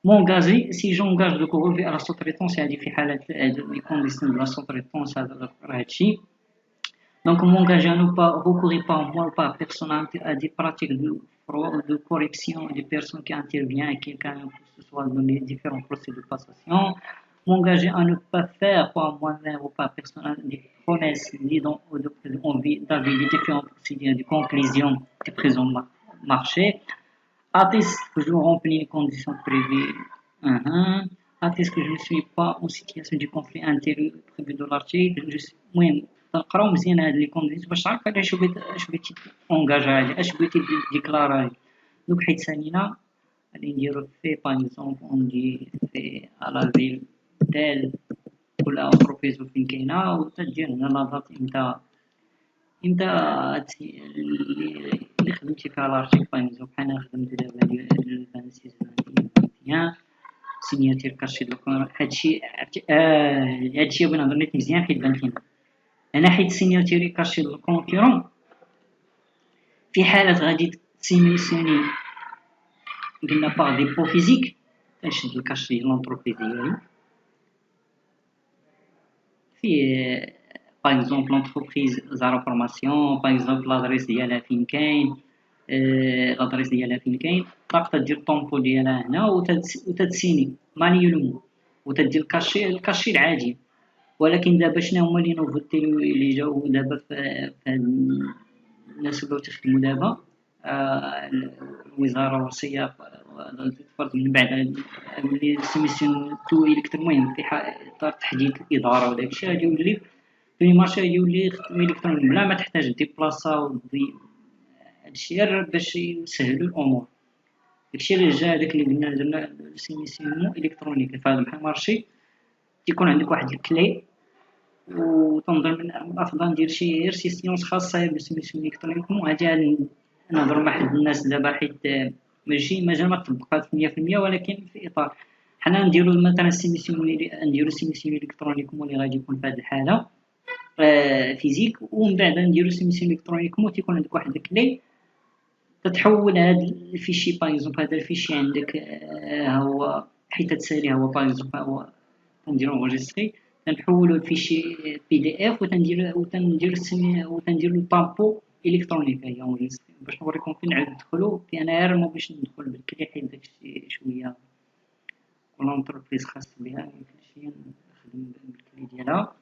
m'engager, si j'engage le relevé à la sous-traitance, يعني في حالة les conditions de la sous-traitance هذا هادشي. Donc m'engager à ne pas recourir par moi ou par personne à des pratiques de fraude, de corruption des personnes qui interviennent, quelqu'un que ce soit dans les différents procès de passation. M'engager à ne pas faire par moi-même ou par personne des promesses en vue d'avis des différents procédures de conclusion du présent marché. Atteste que je remplis les conditions prévues. Atteste que je ne suis pas en situation de conflit intérieur prévu dans l'article. المهم تنقراو مزيان هاد لي كونديسيون باش تعرف على اش بغيتي اونجاجا عليه، اش بغيتي ديكلارا عليه. دوك حيت سالينا غادي نديرو في باغ اكزومبل اون دي في على فيل تال ولا انتربريز فين كاينه وتدير هنا لا دات امتى هادشي اللي خدمتي فيها لارتيكل باغ اكزومبل بحال انا خدمت دابا ديال 26 21 سينياتير كارشي دوك هادشي بغينا نهضر نيت مزيان حيت بان فينا هنا حيت سينياتيري كارشي الكونكورون في حالة غادي تسيميسيوني قلنا باغ دي بو فيزيك كنشد الكاشي ديال لونتروبريز ديالي فيه باغ اكزومبل لونتربريز زارو فورماسيون باغ اكزومبل لادريس ديالها فين كاين لادريس ديالها فين كاين طاق تدير الطومبو ديالها هنا وتتسيني مانيولومون وتدير الكاشي العادي. ولكن دابا شنو هما لي نوفوتي اللي جاو دابا في الناس اللي تخدموا دابا الوزاره الوصيه فرض من بعد ملي سيميسيون تو الكترون المهم في تحديد الاداره وداك الشيء غادي يولي في المارشي غادي يولي يخدم الكترون بلا ما تحتاج ديبلاصا ودي هادشي غير باش يسهلوا الامور. داكشي اللي جا هذاك اللي قلنا درنا سيميسيون الكترونيك في هذا المارشي تيكون عندك واحد الكلي وتنظر من الافضل ندير شي سيونس خاصه بالسيميسيون الكترونيك وهادي نهضر مع واحد الناس دابا حيت ماشي مازال ما طبقات 100% ولكن في اطار حنا نديرو مثلا سيميسيون الكترونيك اللي غادي يكون في هذه الحاله فيزيك ومن بعد نديرو سيميسيون الكترونيك تيكون عندك واحد الكلي تتحول هذا الفيشي باغ اكزومبل هذا الفيشي عندك هو حيت تسالي هو باغ اكزومبل هو تنديرو انجستري تنحولو لفيشي بي دي اف وتنديرو طامبو الكترونيك هي انجستري باش نوريكم فين نعاود ندخلو في انا غير ما بغيتش ندخل بالكلي حيت داكشي شويه كل انتربريز خاص بها ميمكنش نخدم بالكلي ديالها.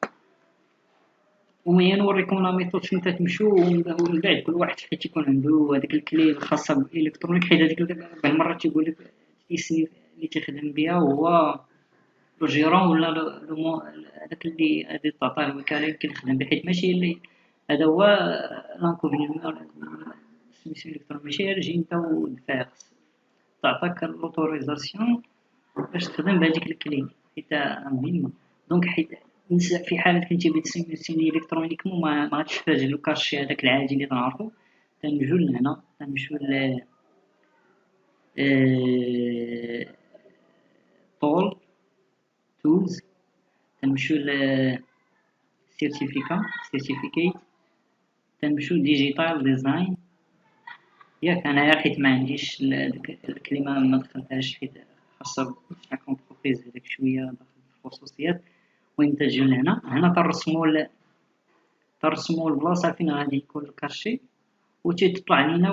المهم نوريكم لا ميثود فين تتمشوا ومن بعد كل واحد حيت يكون عنده هذيك الكلي الخاصه بالالكترونيك حيت هذيك بعض المرات تيقول لك الاسم اللي تخدم بها هو لو جيرون ولا هذاك اللي غادي تعطيه الوكاله يمكن يخدم به حيت ماشي اللي هذا هو لانكوفينيون سميتو الكترون ماشي غير جي نتا ودفع تعطاك لوتوريزاسيون باش تخدم بهذيك الكلي حيت مهمه. دونك حيت في حالة كنتي بتسيميسيوني الكترونيكمون ما غاديش تحتاج لو كاشي هذاك العادي اللي تنعرفو تنجيو لهنا تنمشيو ل طول تولز تنمشيو ل سيرتيفيكيت تنمشيو ديجيتال ديزاين ياك انا غير حيت ما عنديش الكلمه ما دخلتهاش حيت خاصه مع كونتربريز هذاك شويه داخل في الخصوصيات. وين تجيو هنا ترسموا البلاصه فين غادي يكون الكاشي وتطلع لينا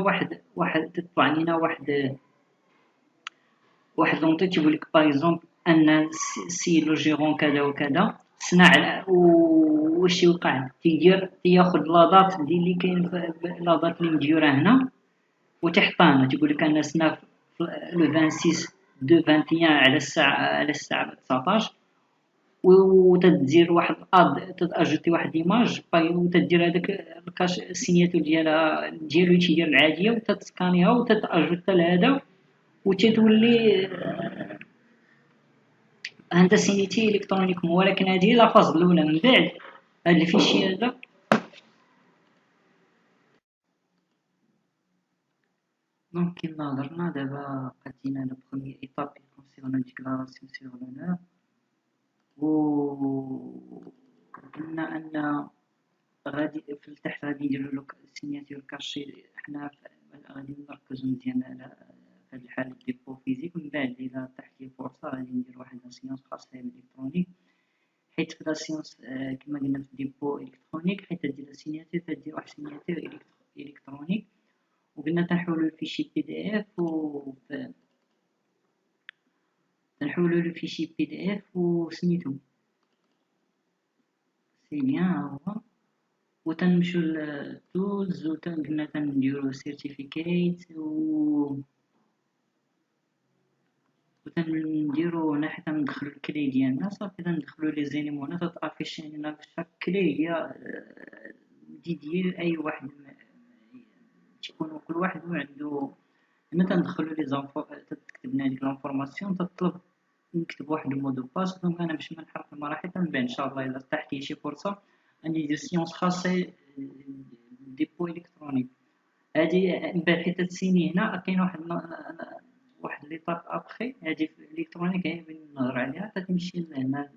واحد لونطي تيقول لك باغ اكزومبل ان سي لو جيرون كذا وكذا صنع واش يوقع تياخذ لا دات اللي كاين لا دات اللي مديوره هنا وتحطها هنا تيقول لك ان صنع لو 26 دو 21 على الساعه 19 وتدير واحد تاجوتي واحد ايماج وتدير هذاك الكاش السيناتور ديالو تيدير العاديه وتتسكانيها وتتاجوت لهذا وتتولي انت سينيتي الكترونيك. ولكن هذه لا فاز الاولى من بعد هذا الفيشي هذا دونك كيما هضرنا دابا قدينا لا بروميير ايطاب كونسيرن ديكلاراسيون سيغ لونور قلنا ان غادي في التحت غادي نديرو لو سيناتور كاشي حنا غادي نركزو مزيان على هاد الحالة ديبو فيزيك، ومن بعد إلا تحت لي فرصة غادي ندير واحد لاسيونس خاصة بالإلكترونيك، حيت في لاسيونس كما قلنا في ديبو إلكترونيك، حيت تدير لا سيناتور تدير واحد سيناتور إلكترونيك، وقلنا تنحولو لفيشي PDF تنحولو لفيشي PDF وسميتو سي بيان هاهو، وتنمشيو للتولز وقلنا تنديرو سيرتيفيكيت وتنديرو هنا حتى ندخلو الكلي ديالنا صافي، تندخلو لي زيليمون تتافيشي لنا في شاك كلي هي ديال أي واحد، تيكونو كل واحد عندو. هنا تندخلو لي زانفو تكتب لنا ديك لانفورماسيون، تطلب نكتب واحد المو دو باس. دونك انا باش ما نحرق المراحل من بعد ان شاء الله الا فتحت لي شي فرصه غادي ندير سيونس خاصه ديبو الكترونيك. هادي من بعد حيت تسيني هنا كاين واحد ليطاب ابخي، هادي في الالكترونيك هي بين نهضر عليها، تمشي لهنا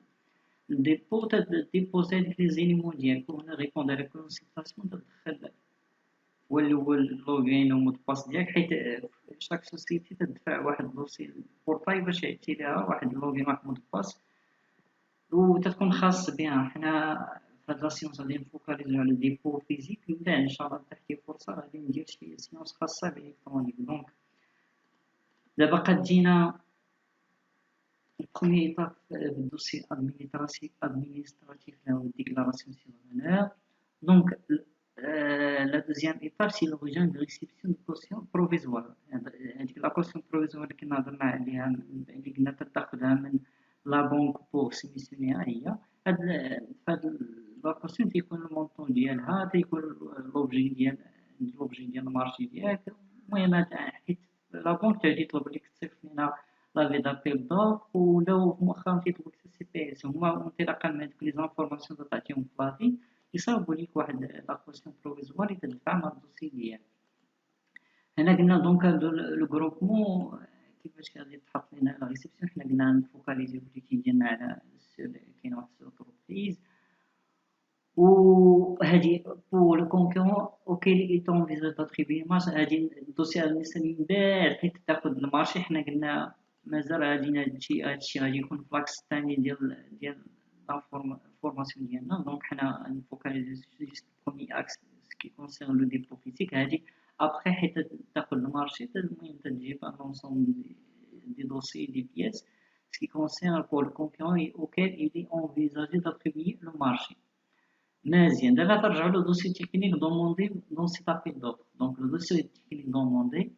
الديبو تديبوزي ديك لي زيليمون ديالك، وهنا ريبوند على كونسيلطاسيون تدخل هو الاول اللوغين ومود باس ديالك، حيت شاك سوسيتي تدفع واحد الدوسي بورطاي باش يعطي ليها واحد اللوغين واحد مود باس، وتكون خاص بها. حنا في هاد لاسيونس غادي نفوكاليزيو على ديبو فيزيك، من بعد ان شاء الله تحت لي فرصه غادي ندير شي سيونس خاصه بالالكترونيك. دونك دابا قد جينا البروميي ايطاب بالدوسي ادمينستراتيف اللي هو ديكلاراسيون سي فالور. دونك la deuxième étape c'est le rejet de réception de caution provisoire. هذيك لا كوسيون بروفيزوار اللي كنا هضرنا عليها اللي قلنا تاخذها من لا بونك بور سيميسيونيها، هي هاد لا كوسيون تيكون المونطون ديالها، تيكون لوبجي ديال المارشي ديالك. المهم حيت لا بونك تعدي تطلب لك تصيفط لنا لافي دابيل دور، ولاو مؤخرا تيطلبوا لك سي بي اس، هما انطلاقا من هذوك لي زانفورماسيون اللي تعطيهم في لافي يصاوبوا ليك واحد لا كوسيون بروفيزوار اللي تدفع مع الدوسي ديالك. هنا قلنا دونك هادو لو غروبمون كيفاش غادي تحط لنا لا ريسبسيون. حنا قلنا نفوكاليزيو بليكي ديالنا على كاين واحد الانتربريز، وهادي بو لو كونكورون اوكي اي تونفيزاج داتريبي مارش. هادي الدوسي المستني من بعد حيت تاخد المارشي، حنا قلنا مازال غادي هادشي غادي يكون في لاكس الثاني ديال لا فورماسيون ديالنا. دونك حنا نفوكاليزيو جوست بروميي اكس سكي كونسيرن لو ديبو فيزيك. هادي ابخي حيت تاخد المارشي المهم تجيب ان لونسومبل دي دوسي دي بيس سكي كونسيرن بو لو كونكورون اوكي il est envisagé d'attribuer le marché. مزيان دابا ترجعوا لو دوسي تكنيك دوموندي دون سيت ابيل دوفر. دونك لو دوسي تكنيك دوموندي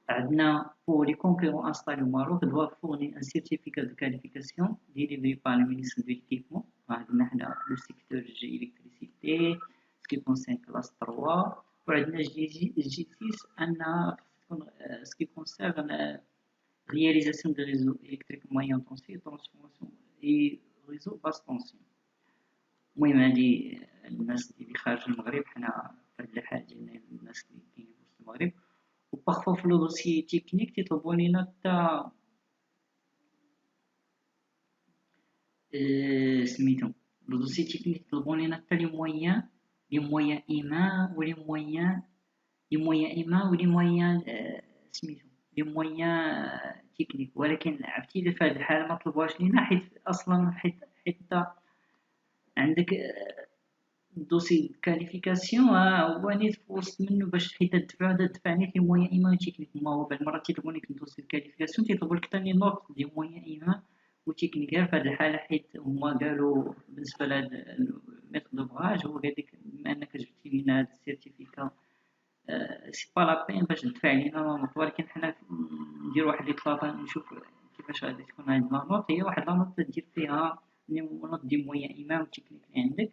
عندنا pour les concurrents installés au Maroc doivent fournir un certificat de qualification délivré par le ministre de l'équipement. عندنا حنا le secteur de l'électricité ce qui concerne classe 3، وعندنا G6 عندنا ce qui concerne réalisation de réseaux électriques moyen tension transformation et réseaux basse tension. المهم هادي الناس اللي خارج المغرب، حنا في هاد الحال ديالنا الناس اللي كاينين في المغرب. وبارفوا في لو دوسي تكنيك تيطلبوا لينا حتى سميتو لو دوسي تكنيك يطلبوا لينا حتى لي مويان ايمان ولي مويان سميتو لي مويان تكنيك. ولكن عرفتي في هاد الحاله ما طلبوهاش لينا حيت اصلا حيت عندك دوسي كاليفيكاسيون هو نيت في وسط منه باش حيت تدفع نيت لي مويان ايمان تكنيك. هما هو بعد المرات تيطلبوا لك دوسي كاليفيكاسيون تيطلبوا لك ثاني نوت دي مويان ايمان وتكنيك. غير في هذه الحاله حيت هما قالوا بالنسبه لهاد الميثود دوغاج هو قال لك بما انك جبتي لينا هاد السيرتيفيكا سي با لا بين باش تدفع لينا لا نوت. ولكن حنا ندير واحد لي طلاطه نشوف كيفاش غادي تكون هاد لا نوت. هي واحد لا نوت تدير فيها نوت دي مويان ايمان وتكنيك اللي عندك.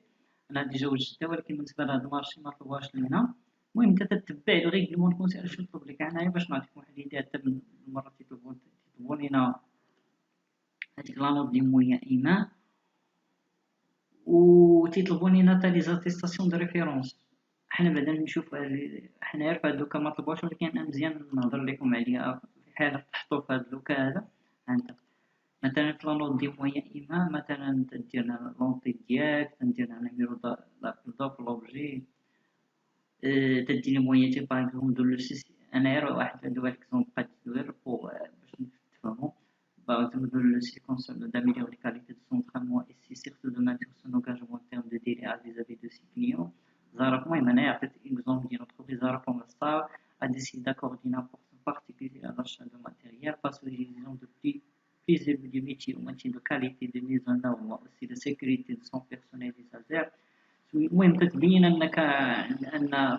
انا ديجا وجدتها ولكن بالنسبه لهاد المارشي ما طلبوهاش لينا. المهم انت تتبع الريغلمون كونسيرن شنو يطلب لك هنايا باش نعطيك واحد اليديا. حتى المرات تيطلبوا لينا هاديك لا نوت دي مويان ايمان و تيطلبوا لينا حتى لي زاتيستاسيون دو ريفيرونس. حنا بعدا نشوف حنا غير فهاد لوكا ما طلبوهاش، ولكن انا مزيان نهضر لكم عليها في حاله تحطوا في هاد لوكا هذا. انت مثلا في لا نوت دي مويان ايمان مثلا تدير لنا لونطي ديالك، تندير لنا نيميرو لابيل دوفر لوبجي، تدير لي مويان تي باغ اكزومبل انايا واحد ندوي اكزومبل قد تدوير باش تفهمو. Par exemple, le c'est consomme d'améliorer la qualité de son traitement et surtout de maintenir son engagement en termes de délai vis-à-vis de ses clients. Zaraf, moi, il a fait exemple d'une entreprise Zaraf comme ça a décidé d'accorder une importance particulière à l'achat de matériel face aux exigences de plus élevées du métier, au maintien de qualité de mise en œuvre, mais aussi de sécurité de son personnel et des affaires. المهم تتبين ان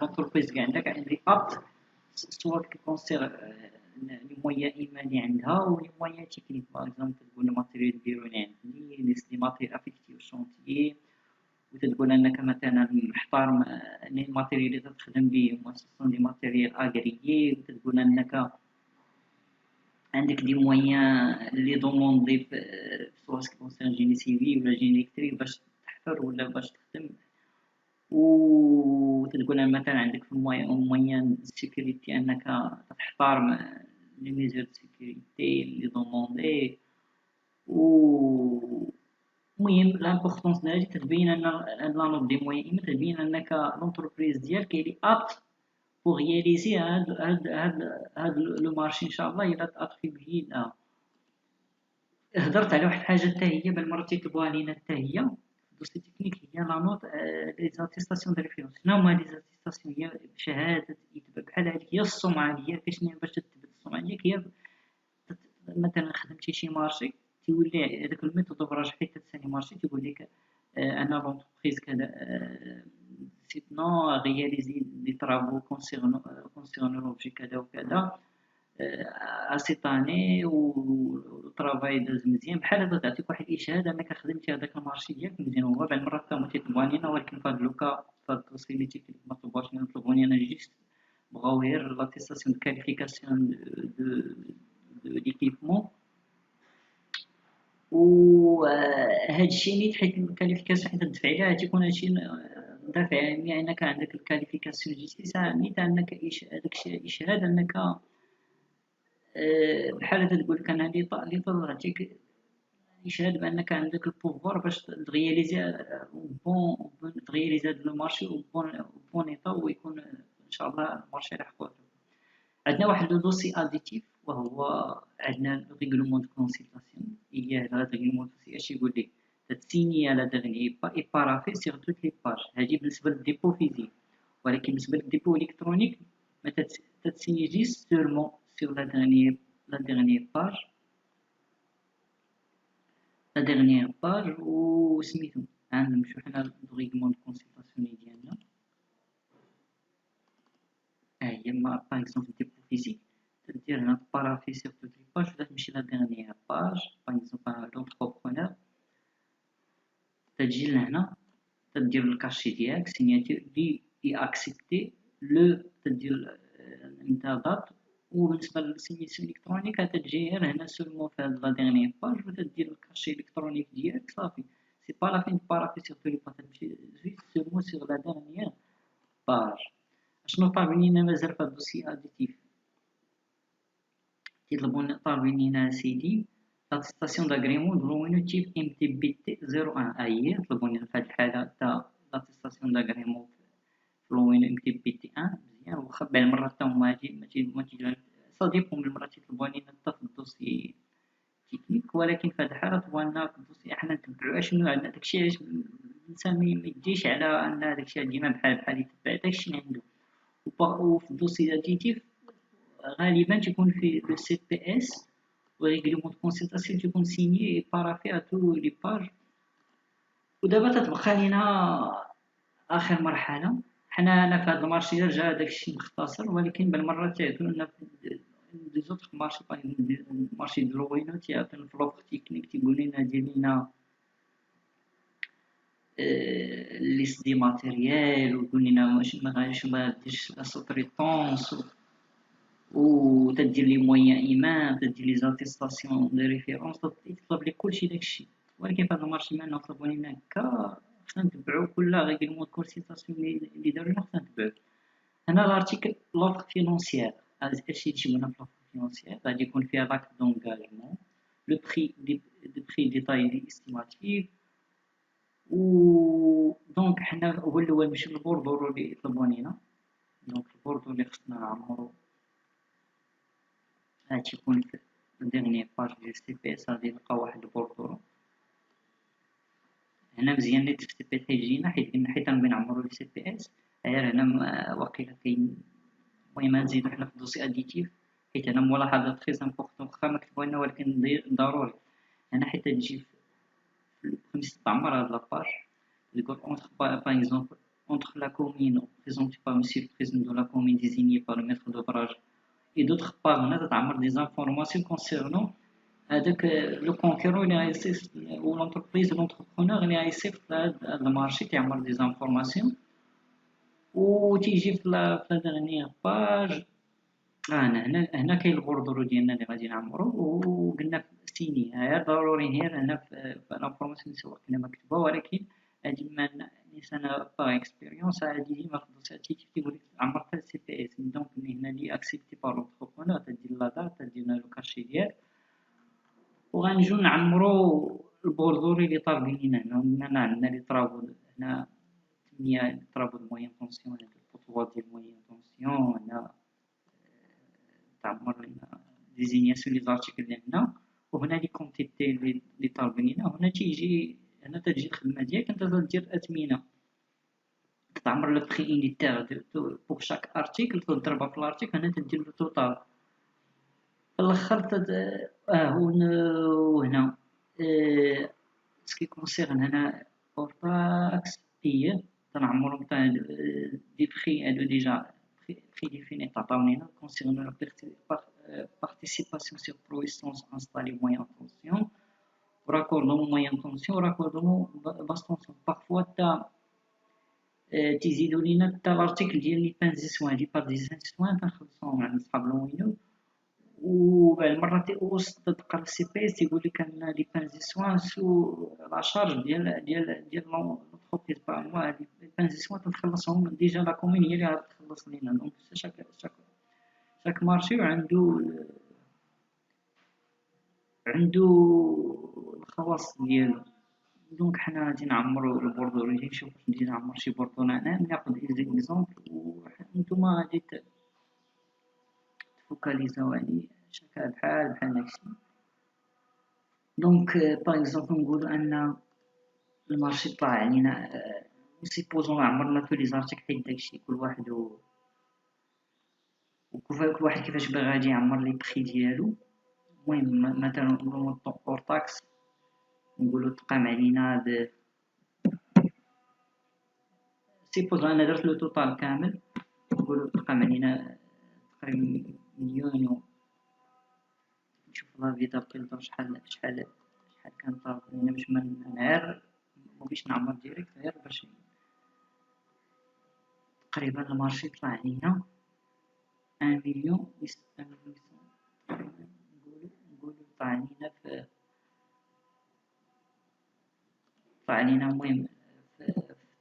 لونتربريز كاع عندك عندي ابت سواء كونسير لي مويا ايماني عندها و لي مويا تكنيك. باغ اكزومبل تقول الماتيريال ديالو عندي لي ماتيريال افيكتي شونتيي، وتتقول انك مثلا محتار لي ماتيريال اللي تخدم به هما سون دي ماتيريال اغريي، وتتقول انك عندك دي مويان لي دوموندي سواء كونسير جيني سيفي ولا جيني الكتريك باش تحفر ولا باش تخدم. وتقول مثلا عندك في موين سيكوريتي انك تحترم لي ميزور دو سيكوريتي لي دوموندي. و المهم لامبورطونس ديالها تتبين ان لا نوت دي موين تتبين انك لونتربريز ديالك اللي ابت بوغ رياليزي هاد لو مارشي ان شاء الله الا تاتريبيي لها. هضرت على واحد الحاجه حتى هي بالمره تيطلبوها لينا حتى هي دوسي تكنيك، هي لا نوت لي زاتيستاسيون دو ريفيرونس. شنو هما لي زاتيستاسيون؟ هي شهاده يتبع بحال هذيك هي السمعه ديالك. شنو باش تثبت السمعه ديالك؟ هي مثلا خدمتي شي مارشي تيولي هذاك الميثود دوفراج حيت تسالي مارشي تيقول لك انا لونتربريز كذا سيتنو رياليزي دي طرافو كونسيرنو لوبجي كذا وكذا اسيطاني وطرافاي دوز مزيان. بحال هكا تعطيك واحد الاشهاد انك خدمتي هذاك المارشي ديالك مزيان. هو بعض المرات حتى هما تيطلبوها لينا، ولكن في هذا لوكا في هاد الدوسي اللي تيكليك ما طلبوهاش لينا، طلبوني انا جيست بغاو غير لاتيستاسيون دو كاليفيكاسيون دو ليكيبمون. و هادشي نيت حيت الكاليفيكاسيون حيت تدفع عليها تيكون هادشي دافع يعني انك عندك الكاليفيكاسيون جيستي ساعه نيت انك هذاك الشيء اشهاد انك بحال تقول لك انا لي طلعتيك يشهد بانك عندك البوفوار باش تغياليزي بون تغياليزي هذا لو مارشي بون ايطا ويكون ان شاء الله المارشي راح يكون. عندنا واحد لو دوسي اديتيف وهو عندنا ريغلومون دو كونسيلطاسيون. هي هذا ريغلومون دوسي اش يقول لك تسيني على دغني اي بارافي سيغ توت لي باج. هذه بالنسبه للديبو فيزيك، ولكن بالنسبه للديبو الكترونيك ما تسيني جيست سورمون sur la dernière page وسميتو نمشيو حنا للريغلمون دو كونسيلطاسيون ديالنا. هي باغ اكزومبل ديبو فيزيك تدير هنا بارافي سيغ توت لي باج ولا تمشي لا dernière page. باغ اكزومبل لونتربرونور تجي لهنا تدير الكاشي ديالك سيناتور لي اكسبتي لو تدير نتا دات. وبالنسبه للسينيسيون الكترونيك تجي غير هنا سولمون في هاد لا ديرنيير باج وتدير الكاشي الكترونيك ديالك صافي. سي با لا فين بارافي سيغ تو لي با تمشي جوست سولمون سيغ لا ديرنيير باج. اشنو طالبين لينا مازال في هاد الدوسي اديتيف؟ طالبين لينا سيدي لاتيستاسيون داغريمون دو تيب ام تي بي تي 01. هي طلبوا لينا في هاد الحاله تاع لاتيستاسيون داغريمون فلوين ام تي بي تي 1 مزيان. واخا بعض المرات حتى هما ما تيجيو سا ديبون من المرات يطلبوا لينا حتى في الدوسي تكنيك، ولكن في هاد الحاله طلبوا في الدوسي حنا نتبعوا اشنو عندنا. داكشي علاش الانسان ما يديش على ان داكشي ديما بحال يتبع داكشي اللي عنده. وفي الدوسي اديتيف غالبا تيكون في لو سي بي اس وريغلومون دو كونسيلطاسيون تيكون سيني بارافي ا تو لي باج. ودابا تتبقى لينا اخر مرحله. حنا في هذا المارشي جا داكشي مختصر، ولكن بالمرات تيعطيونا دي زوطخ مارشي باغ مارشي دو روينو تيعطيونا في لوفر تكنيك تيقول لنا دير لينا ليست دي ماتيريال ويقول لنا واش ما ديرش لا سوتريطونس وتدير لي مويان ايمان تدير لي زاتيستاسيون دو ريفيرونس تطلب لي كلشي داكشي. ولكن في هذا المارشي ما نطلبوا لينا هكا خصنا نتبعو كل ريغلمون دو كونسيلطاسيون اللي داروا لنا خصنا نتبعو. هنا لارتيكل لوفر فينونسيير هادشي تيجي لنا في لوفر فينونسيير غادي يكون فيها لاك دونغاجمون لو بري ديتاي دي استيماتيف. و دونك حنا هو الاول نمشيو للبوردور اللي طلبوا لينا. دونك البوردور اللي خصنا نعمرو تيكون في الديرني باج ديال سي بي اس غادي نلقى واحد البوردورو. هنا مزيان نيت في سي بي اس يجينا حيت غنعمرو لي سي بي اس. غير هنا واقيلا كاين المهم نزيدو حنا في الدوسي اديتيف، حيت هنا ملاحظة تري امبورطون واخا مكتوبة لنا ولكن ضروري. هنا حيت تجي خمس تعمر هاد لاباج تقول entre par exemple entre la commune représentée par monsieur le président de la commune désigné par le maître d'ouvrage et d'autres part هنا تعمر des informations concernant هذاك لو كونكيرون اللي غيصيفط ou l'entreprise l'entrepreneur اللي غيصيفط هاد المارشي تعمر des informations وتيجي في لا ديرنيير باج. هنا كاين البوردورو ديالنا اللي غادي نعمرو وقلنا في سيني. غير ضروري غير هنا في لانفورماسيون سواء كنا مكتوبة، ولكن هادي ما نيس انا باغ اكسبيريونس هادي ديما في الدوسيات تيقولك عمرت السي بي اس. دونك هنا لي اكسبتي بار لونتربرونور تدير لا دات تدير لو كاشي ديالك وغنجيو نعمرو البوردوري اللي طالبين لينا. هنا عندنا لي طرابو هنا 8 طرابو د موين طونسيون، هنا البوطوات ديال موين طونسيون، هنا تعمر لنا ديزينياسيون لي زارتيكل ديالنا، وهنا لي كونتيتي لي طالبين لينا. وهنا تيجي هنا تجي الخدمة ديالك انت تدير اثمنة، تعمر لو بري يونيتير بوغ شاك ارتيكل تضربها في الارتيكل. هنا تدير لو توتال في الاخر وهنا سكي كونسيرن هنا اورتاكس هي تنعمرو تاع دي بري هادو ديجا بري ديفيني تعطاونينا كونسيرن لا participation sur puissance installée moyen tension, raccordement moyen tension, raccordement basse tension. Parfois تيزيدوا لينا حتى الارتيكل ديال لي بانزيسوان لي بانزيسوان تنخلصوهم عند صحاب لونينو. وبعد المرات وسط تقرا السي بي اس تيقول لك ان لي بانزيسوان سو لا شارج ديال لونتربريز. باغ موا لي بانزيسوان تنخلصهم ديجا لا كومين هي اللي غتخلص لينا. دونك شاك مارشي عنده الخواص ديالو. دونك حنا غادي نعمرو البوردورو، نجي نشوف نجي نعمر شي بوردورو هنا ناخد اكزومبل وانتوما غادي تفوكاليزاو عليه شكل بحال داكشي. دونك باغ اكزومبل نقولو ان المارشي طلع علينا سيبوزون عمرنا تو لي زارتيكل حيت داكشي كل واحد كل واحد كيفاش باغي غادي يعمر لي بري ديالو. المهم مثلا نقولو اورتاكس نقولو تقام علينا سيبوز انا درت لو توتال كامل نقولو تقام علينا تقريبا مليون. نشوف لا فيدا بيلدر شحال كان طالب لينا باش ما نعر مبغيتش نعمر ديريكت غير باش تقريبا المارشي طلع علينا 1,800,000. نقولو طلع علينا المهم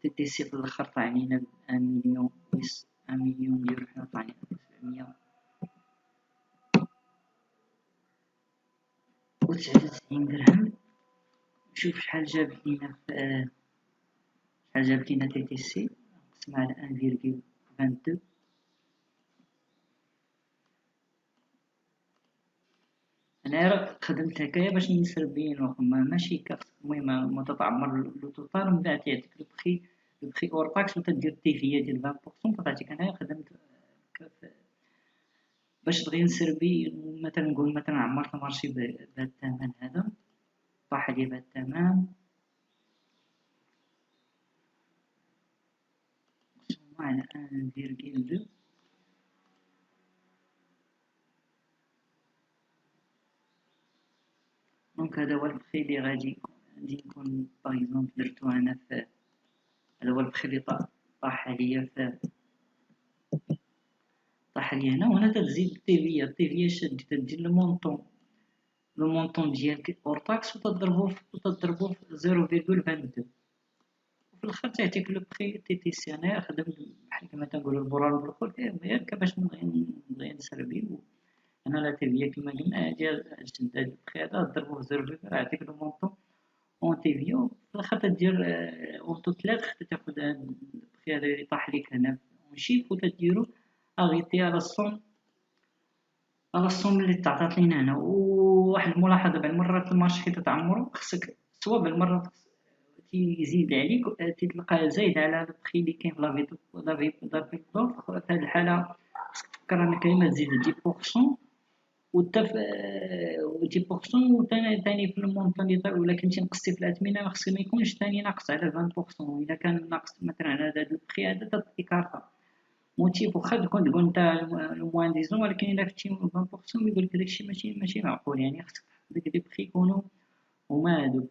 في تي سي في الاخر طلع علينا 1,000,000 ديال حنا طلع علينا 799 درهم. نشوف شحال جاب لينا تي تي سي نقسم على 1,22. انا خدمت هكايا باش نسربين ماشي كاف. المهم ما تتعمر لو توتال من بعد يعطيك لو بخي اور طاكس وتدير التيفيه ديال 20% تعطيك. انا خدمت باش تغي نسربي مثلا نقول مثلا عمرت المارشي بهذا الثمن هذا طاح لي بهذا الثمن على 1,2. دونك هذا هو البخي اللي غادي نكون باغ اكزومبل درتو انا في هذا هو البخي اللي طاح عليا هنا. وهنا تزيد التيفيا شاد تدير لو مونطون ديالك اور طاكس وتضربو في 0,22 وفي الاخر تعطيك لو بخي تي تي سي. انا خدمت بحال كما تنقولو البرار بالخول غير باش نبغي نسربي. هنا لا تيفيا كما قلنا هادي شد هاد البخي هذا ضربوه في 0,22 يعطيك لو مونطون اون تيفيا. في الاخر تدير اونتو تلاخ تاخد هاد البخي هذا اللي طاح ليك هنا اون شيف وتديرو اغيتي على الصون على الصوم اللي تعطات لينا هنا. وواحد الملاحظة، بعض المرات المارشي حيت تعمرو خصك سوا بعض المرات تيزيد عليك تلقاه زايد على البخي اللي كاين في لافيب دوفر. في هاد الحالة خصك تفكر انك كاينما تزيد 10% وتا في 10% وثاني في المونطون اللي طيب، ولا كنتي نقصتي في الأثمنة ما خصك ما يكونش ثاني ناقص على 20%. إلا كان ناقص مثلا على هذا البخي هذا تعطي كارطة موتيف. واخا تكون تقول نتا الموان ديزون، ولكن إلا فتي 20% يقول لك داكشي ماشي معقول. يعني خصك تحط ديك لي بخي يكونوا هما هادو.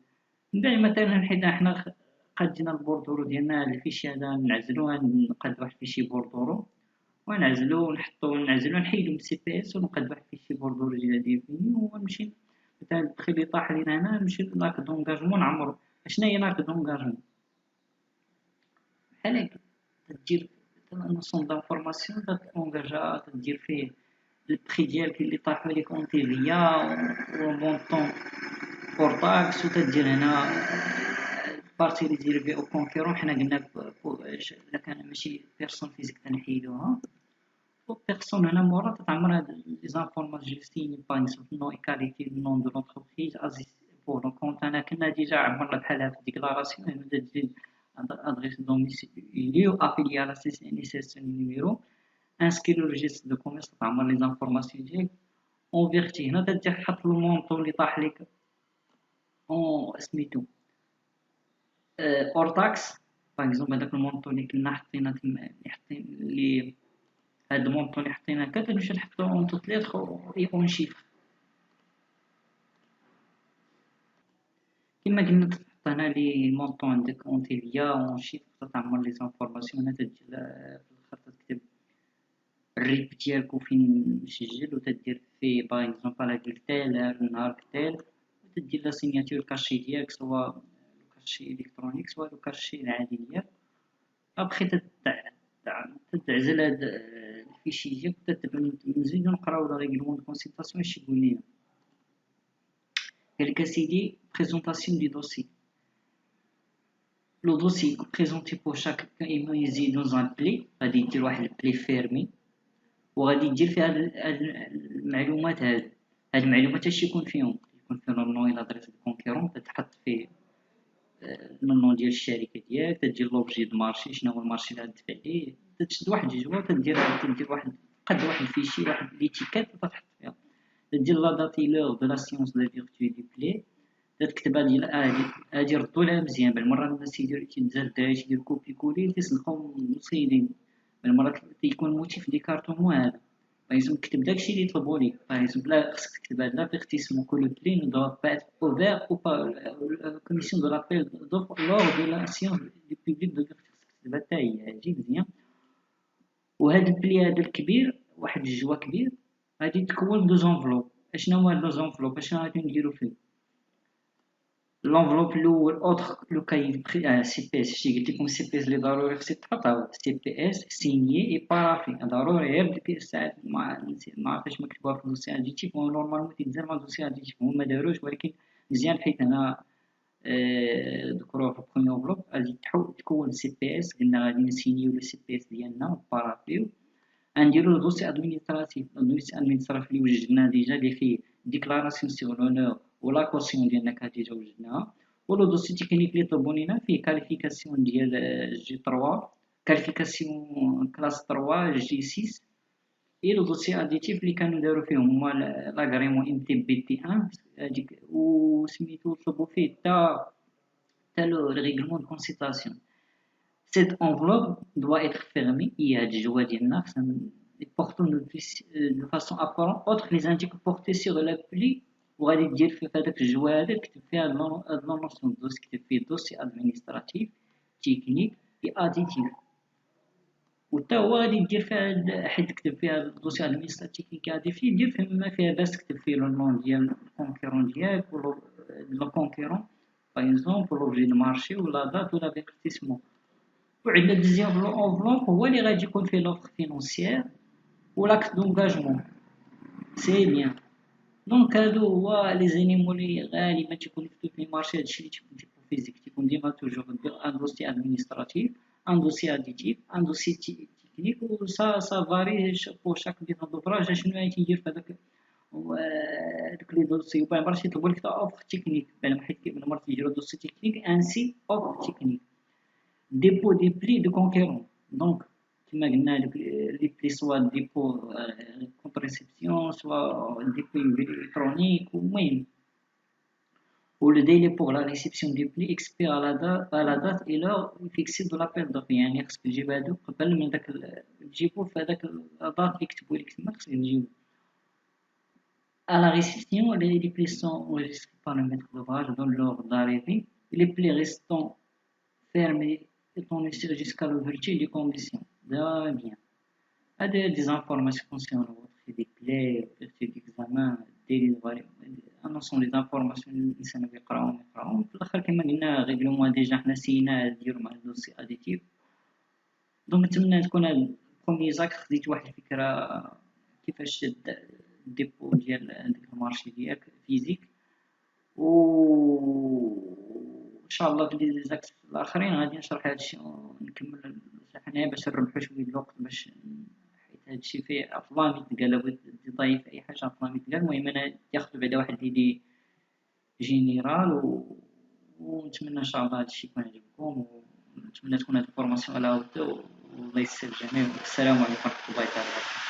من بعد مثلا حنا قاد جينا البوردورو ديالنا الفيشي هذا نعزلوه، نقاد واحد الفيشي بوردورو ونعزلو نعزلو نحيدو من السي بي اس ونقاد واحد الفيشي بوردورو ديال فيني ونمشي مثلا البخي اللي طاح لينا هنا نمشي لاك دونجاجمون نعمرو. شناهي لاك دونجاجمون؟ بحال هكا تدير نوسيون دانفورماسيون تونجاجا تدير فيه البخي ديالك اللي طاح عليك اون تي فيا ومونطون فور تاكس، وتدير هنا البارتي اللي دير بها او كونكيرون. حنا قلنا الا كان ماشي بيرسون فيزيك تنحيدوها، وبيرسون هنا مورا تتعمر هاد لي زانفورماسيون جوستين باغ اكزومبل نو اي كاليتي نون دو لونتربريز ازيس بور كونت. انا كنا ديجا عمرنا بحالها في ديكلاراسيون هنا تزيد adresse domicile affilié à la CNSS numéro inscrit le registre de commerce تعمر لي زانفورماسيون ديالك اونفيرتي. هنا تدير تحط المونطون اللي طاح لك اون سميتو اور تاكس. باغ اكزومبل هذاك المونطون اللي كنا حطينا تما اللي هاد المونطون اللي حطينا هكا تمشي نحطو اون توت ليتر اون شيفر كما قلنا. تحط هنا لي مونطون عندك اون تي فيا اون شيفر تعمر لي زانفورماسيون. هنا تدير في الاخر تكتب الريب ديالك وفين مسجل وتدير فيه باغ اكزومبل هاد تال النهار تال وتدير لا سيناتور الكاشي ديالك سواء كاشي الكترونيك سواء الكاشي العادي ديالك. ابخي تتعزل هاد الفيشي ديالك نزيدو نقراو لا ريغلمون دو كونسلطاسيون اش يقول لينا. قالك اسيدي بريزونطاسيون دي دوسي. لو دوسي بريزونتي بور شاك يزيد dans un بلي. غادي دير واحد البلي فيرمي وغادي دير فيها هاد المعلومات. هاد المعلومات اش يكون فيهم؟ يكون فيهم النو اي لادريس دو كونكيرون. تحط فيه النون ديال الشركه ديالك، تدير لوبجي دو مارشي شنو هو المارشي اللي غتدفع ليه، تشد واحد الجدول تدير واحد قد واحد الفيشي واحد ليتيكات وتحط فيها. تدير لا داتي لور دو لا سيونس دو فيرتو دو بلي تكتبها ديال هادي ردو لها مزيان. بالمره الناس تيتزاد الدراري تيدير كوبي كولي تيسلقو مصيدين. بالمره تيكون موتيف دي كارطون هو هذا. باغ كتب داكشي اللي يطلبوا ليك. باغ لا خصك تكتب هاد لافيرتيسمون كو لو بلي نو دوا با être ouvert ou pas la commission de l'appel d'offre lors de la séance du public de خصك تكتبها حتى هي تجي مزيان. وهاد البلي هذا الكبير واحد الجوا كبير غادي تكون دو زونفلوب. اشنو هما دو زونفلوب؟ اشنو غادي نديرو فيه؟ لونفلوب الاول اوتر لو كاي سي بي اس. شتي قلت لكم سي بي اس اللي ضروري خصك تحط سي بي اس سينيي اي بارافي ضروري. غير ديك الساعات ما عرفتش مكتوبه في الدوسي اديتيف نورمالمون تيتزال مع الدوسي اديتيف هما داروش. ولكن مزيان حيت هنا ذكروه في البروميير انفلوب غادي تكون سي بي اس. قلنا غادي نسينيو لو سي بي اس ديالنا بارافيو غنديرو لو دوسي ادمينستراتيف. الدوسي ادمينستراتيف اللي وجدناه ديجا اللي فيه ديكلاراسيون سيغ لونور ولا كوسيون ديالنا ديجا وجدناها. ولو دوسي تكنيك اللي طلبوا لينا فيه كاليفيكاسيون ديال جي 3 كاليفيكاسيون كلاس 3 جي 6. اي لو دوسي اديتيف اللي كانوا داروا فيهم هما لاغريمون ام تي بي تي 1 هذيك وسميتو طلبوا فيه تا لو ريغلمون دو كونسيطاسيون. Cette enveloppe doit être fermée. Il y a des joies d'INAF, portant de façon apparente, autre les indiques portés sur l'appli. وغادي دير في هذاك الجواد تكتب فيها لا نوسيون دوس تكتب فيه دوسي ادمينستراتيف تكنيك اي اديتيف. وتا هو غادي دير فيها حيت تكتب فيها دوسي ادمينستراتيف تكنيك اديتيف دير فيه ما فيها باس تكتب فيه لو نون ديال الكونكيرون ديالك ولا لو كونكيرون باغ اكزومبل لوبجي دو مارشي ولا دات ولا فيرتيسمون. وعندنا دوزيام انفلوب هو اللي غادي يكون فيه لوفر فينونسيير ولاكت دونجاجمون. سي بيان. دونك هادو هو لي زينيمون اللي غالبا تيكونو في لي مارشي. هادشي اللي تيكون فيزيك تيكون ديما توجور دير ان دوسي ادمينستراتيف ان دوسي اديتيف ان دوسي تكنيك و سا فاري بور شاك ميثود دوفراج شنو يعني تيدير في هذاك هذوك لي دوسي ومن بعد يطلبوا لك اوف تكنيك بلا حيت كيما مرات يديروا دوسي تكنيك انسي اوف تكنيك ديبو دي بلي دو كونكيرون دونك كما قلنا هذوك لي بلي سوا ديبو كونتريسبسيون سوا ديبو الكترونيك المهم ou le délai pour la réception du pli expire à la date et l'heure fixée de l'appel d'offres يعني خصك تجيب هادو قبل من داك تجيبو في هذاك الدات اللي كتبوا لك تما خصك تجيبو à la réception les plis sont enregistrés par le maître d'ouvrage dans l'ordre d'arrivée les plis restant fermés étant laissés jusqu'à l'ouverture des conditions bien هذا des informations concernant votre des plaies d'examen انا سون لي زانفورماسيون اللي الانسان يقراهم في الاخر كما قلنا ريغلومون ديجا حنا سينا نديرو مع الدوسي اديتيف دونك نتمنى تكون هاد بروميي زاك خديت واحد الفكره كيفاش الديبو ديال داك المارشي ديالك فيزيك و ان شاء الله في لي زاك الاخرين غادي نشرح هادشي ونكمل حنايا باش نربحو شويه الوقت باش هادشي فيه افلامي تقال بغيت تضيف اي حاجه افلامي تقال المهم انا ياخذ بعدا واحد ليدي جينيرال ونتمنى ان شاء الله هادشي يكون عجبكم ونتمنى تكون هاد الفورماسيون على هاوته والله يسر الجميع والسلام عليكم ورحمه الله تعالى.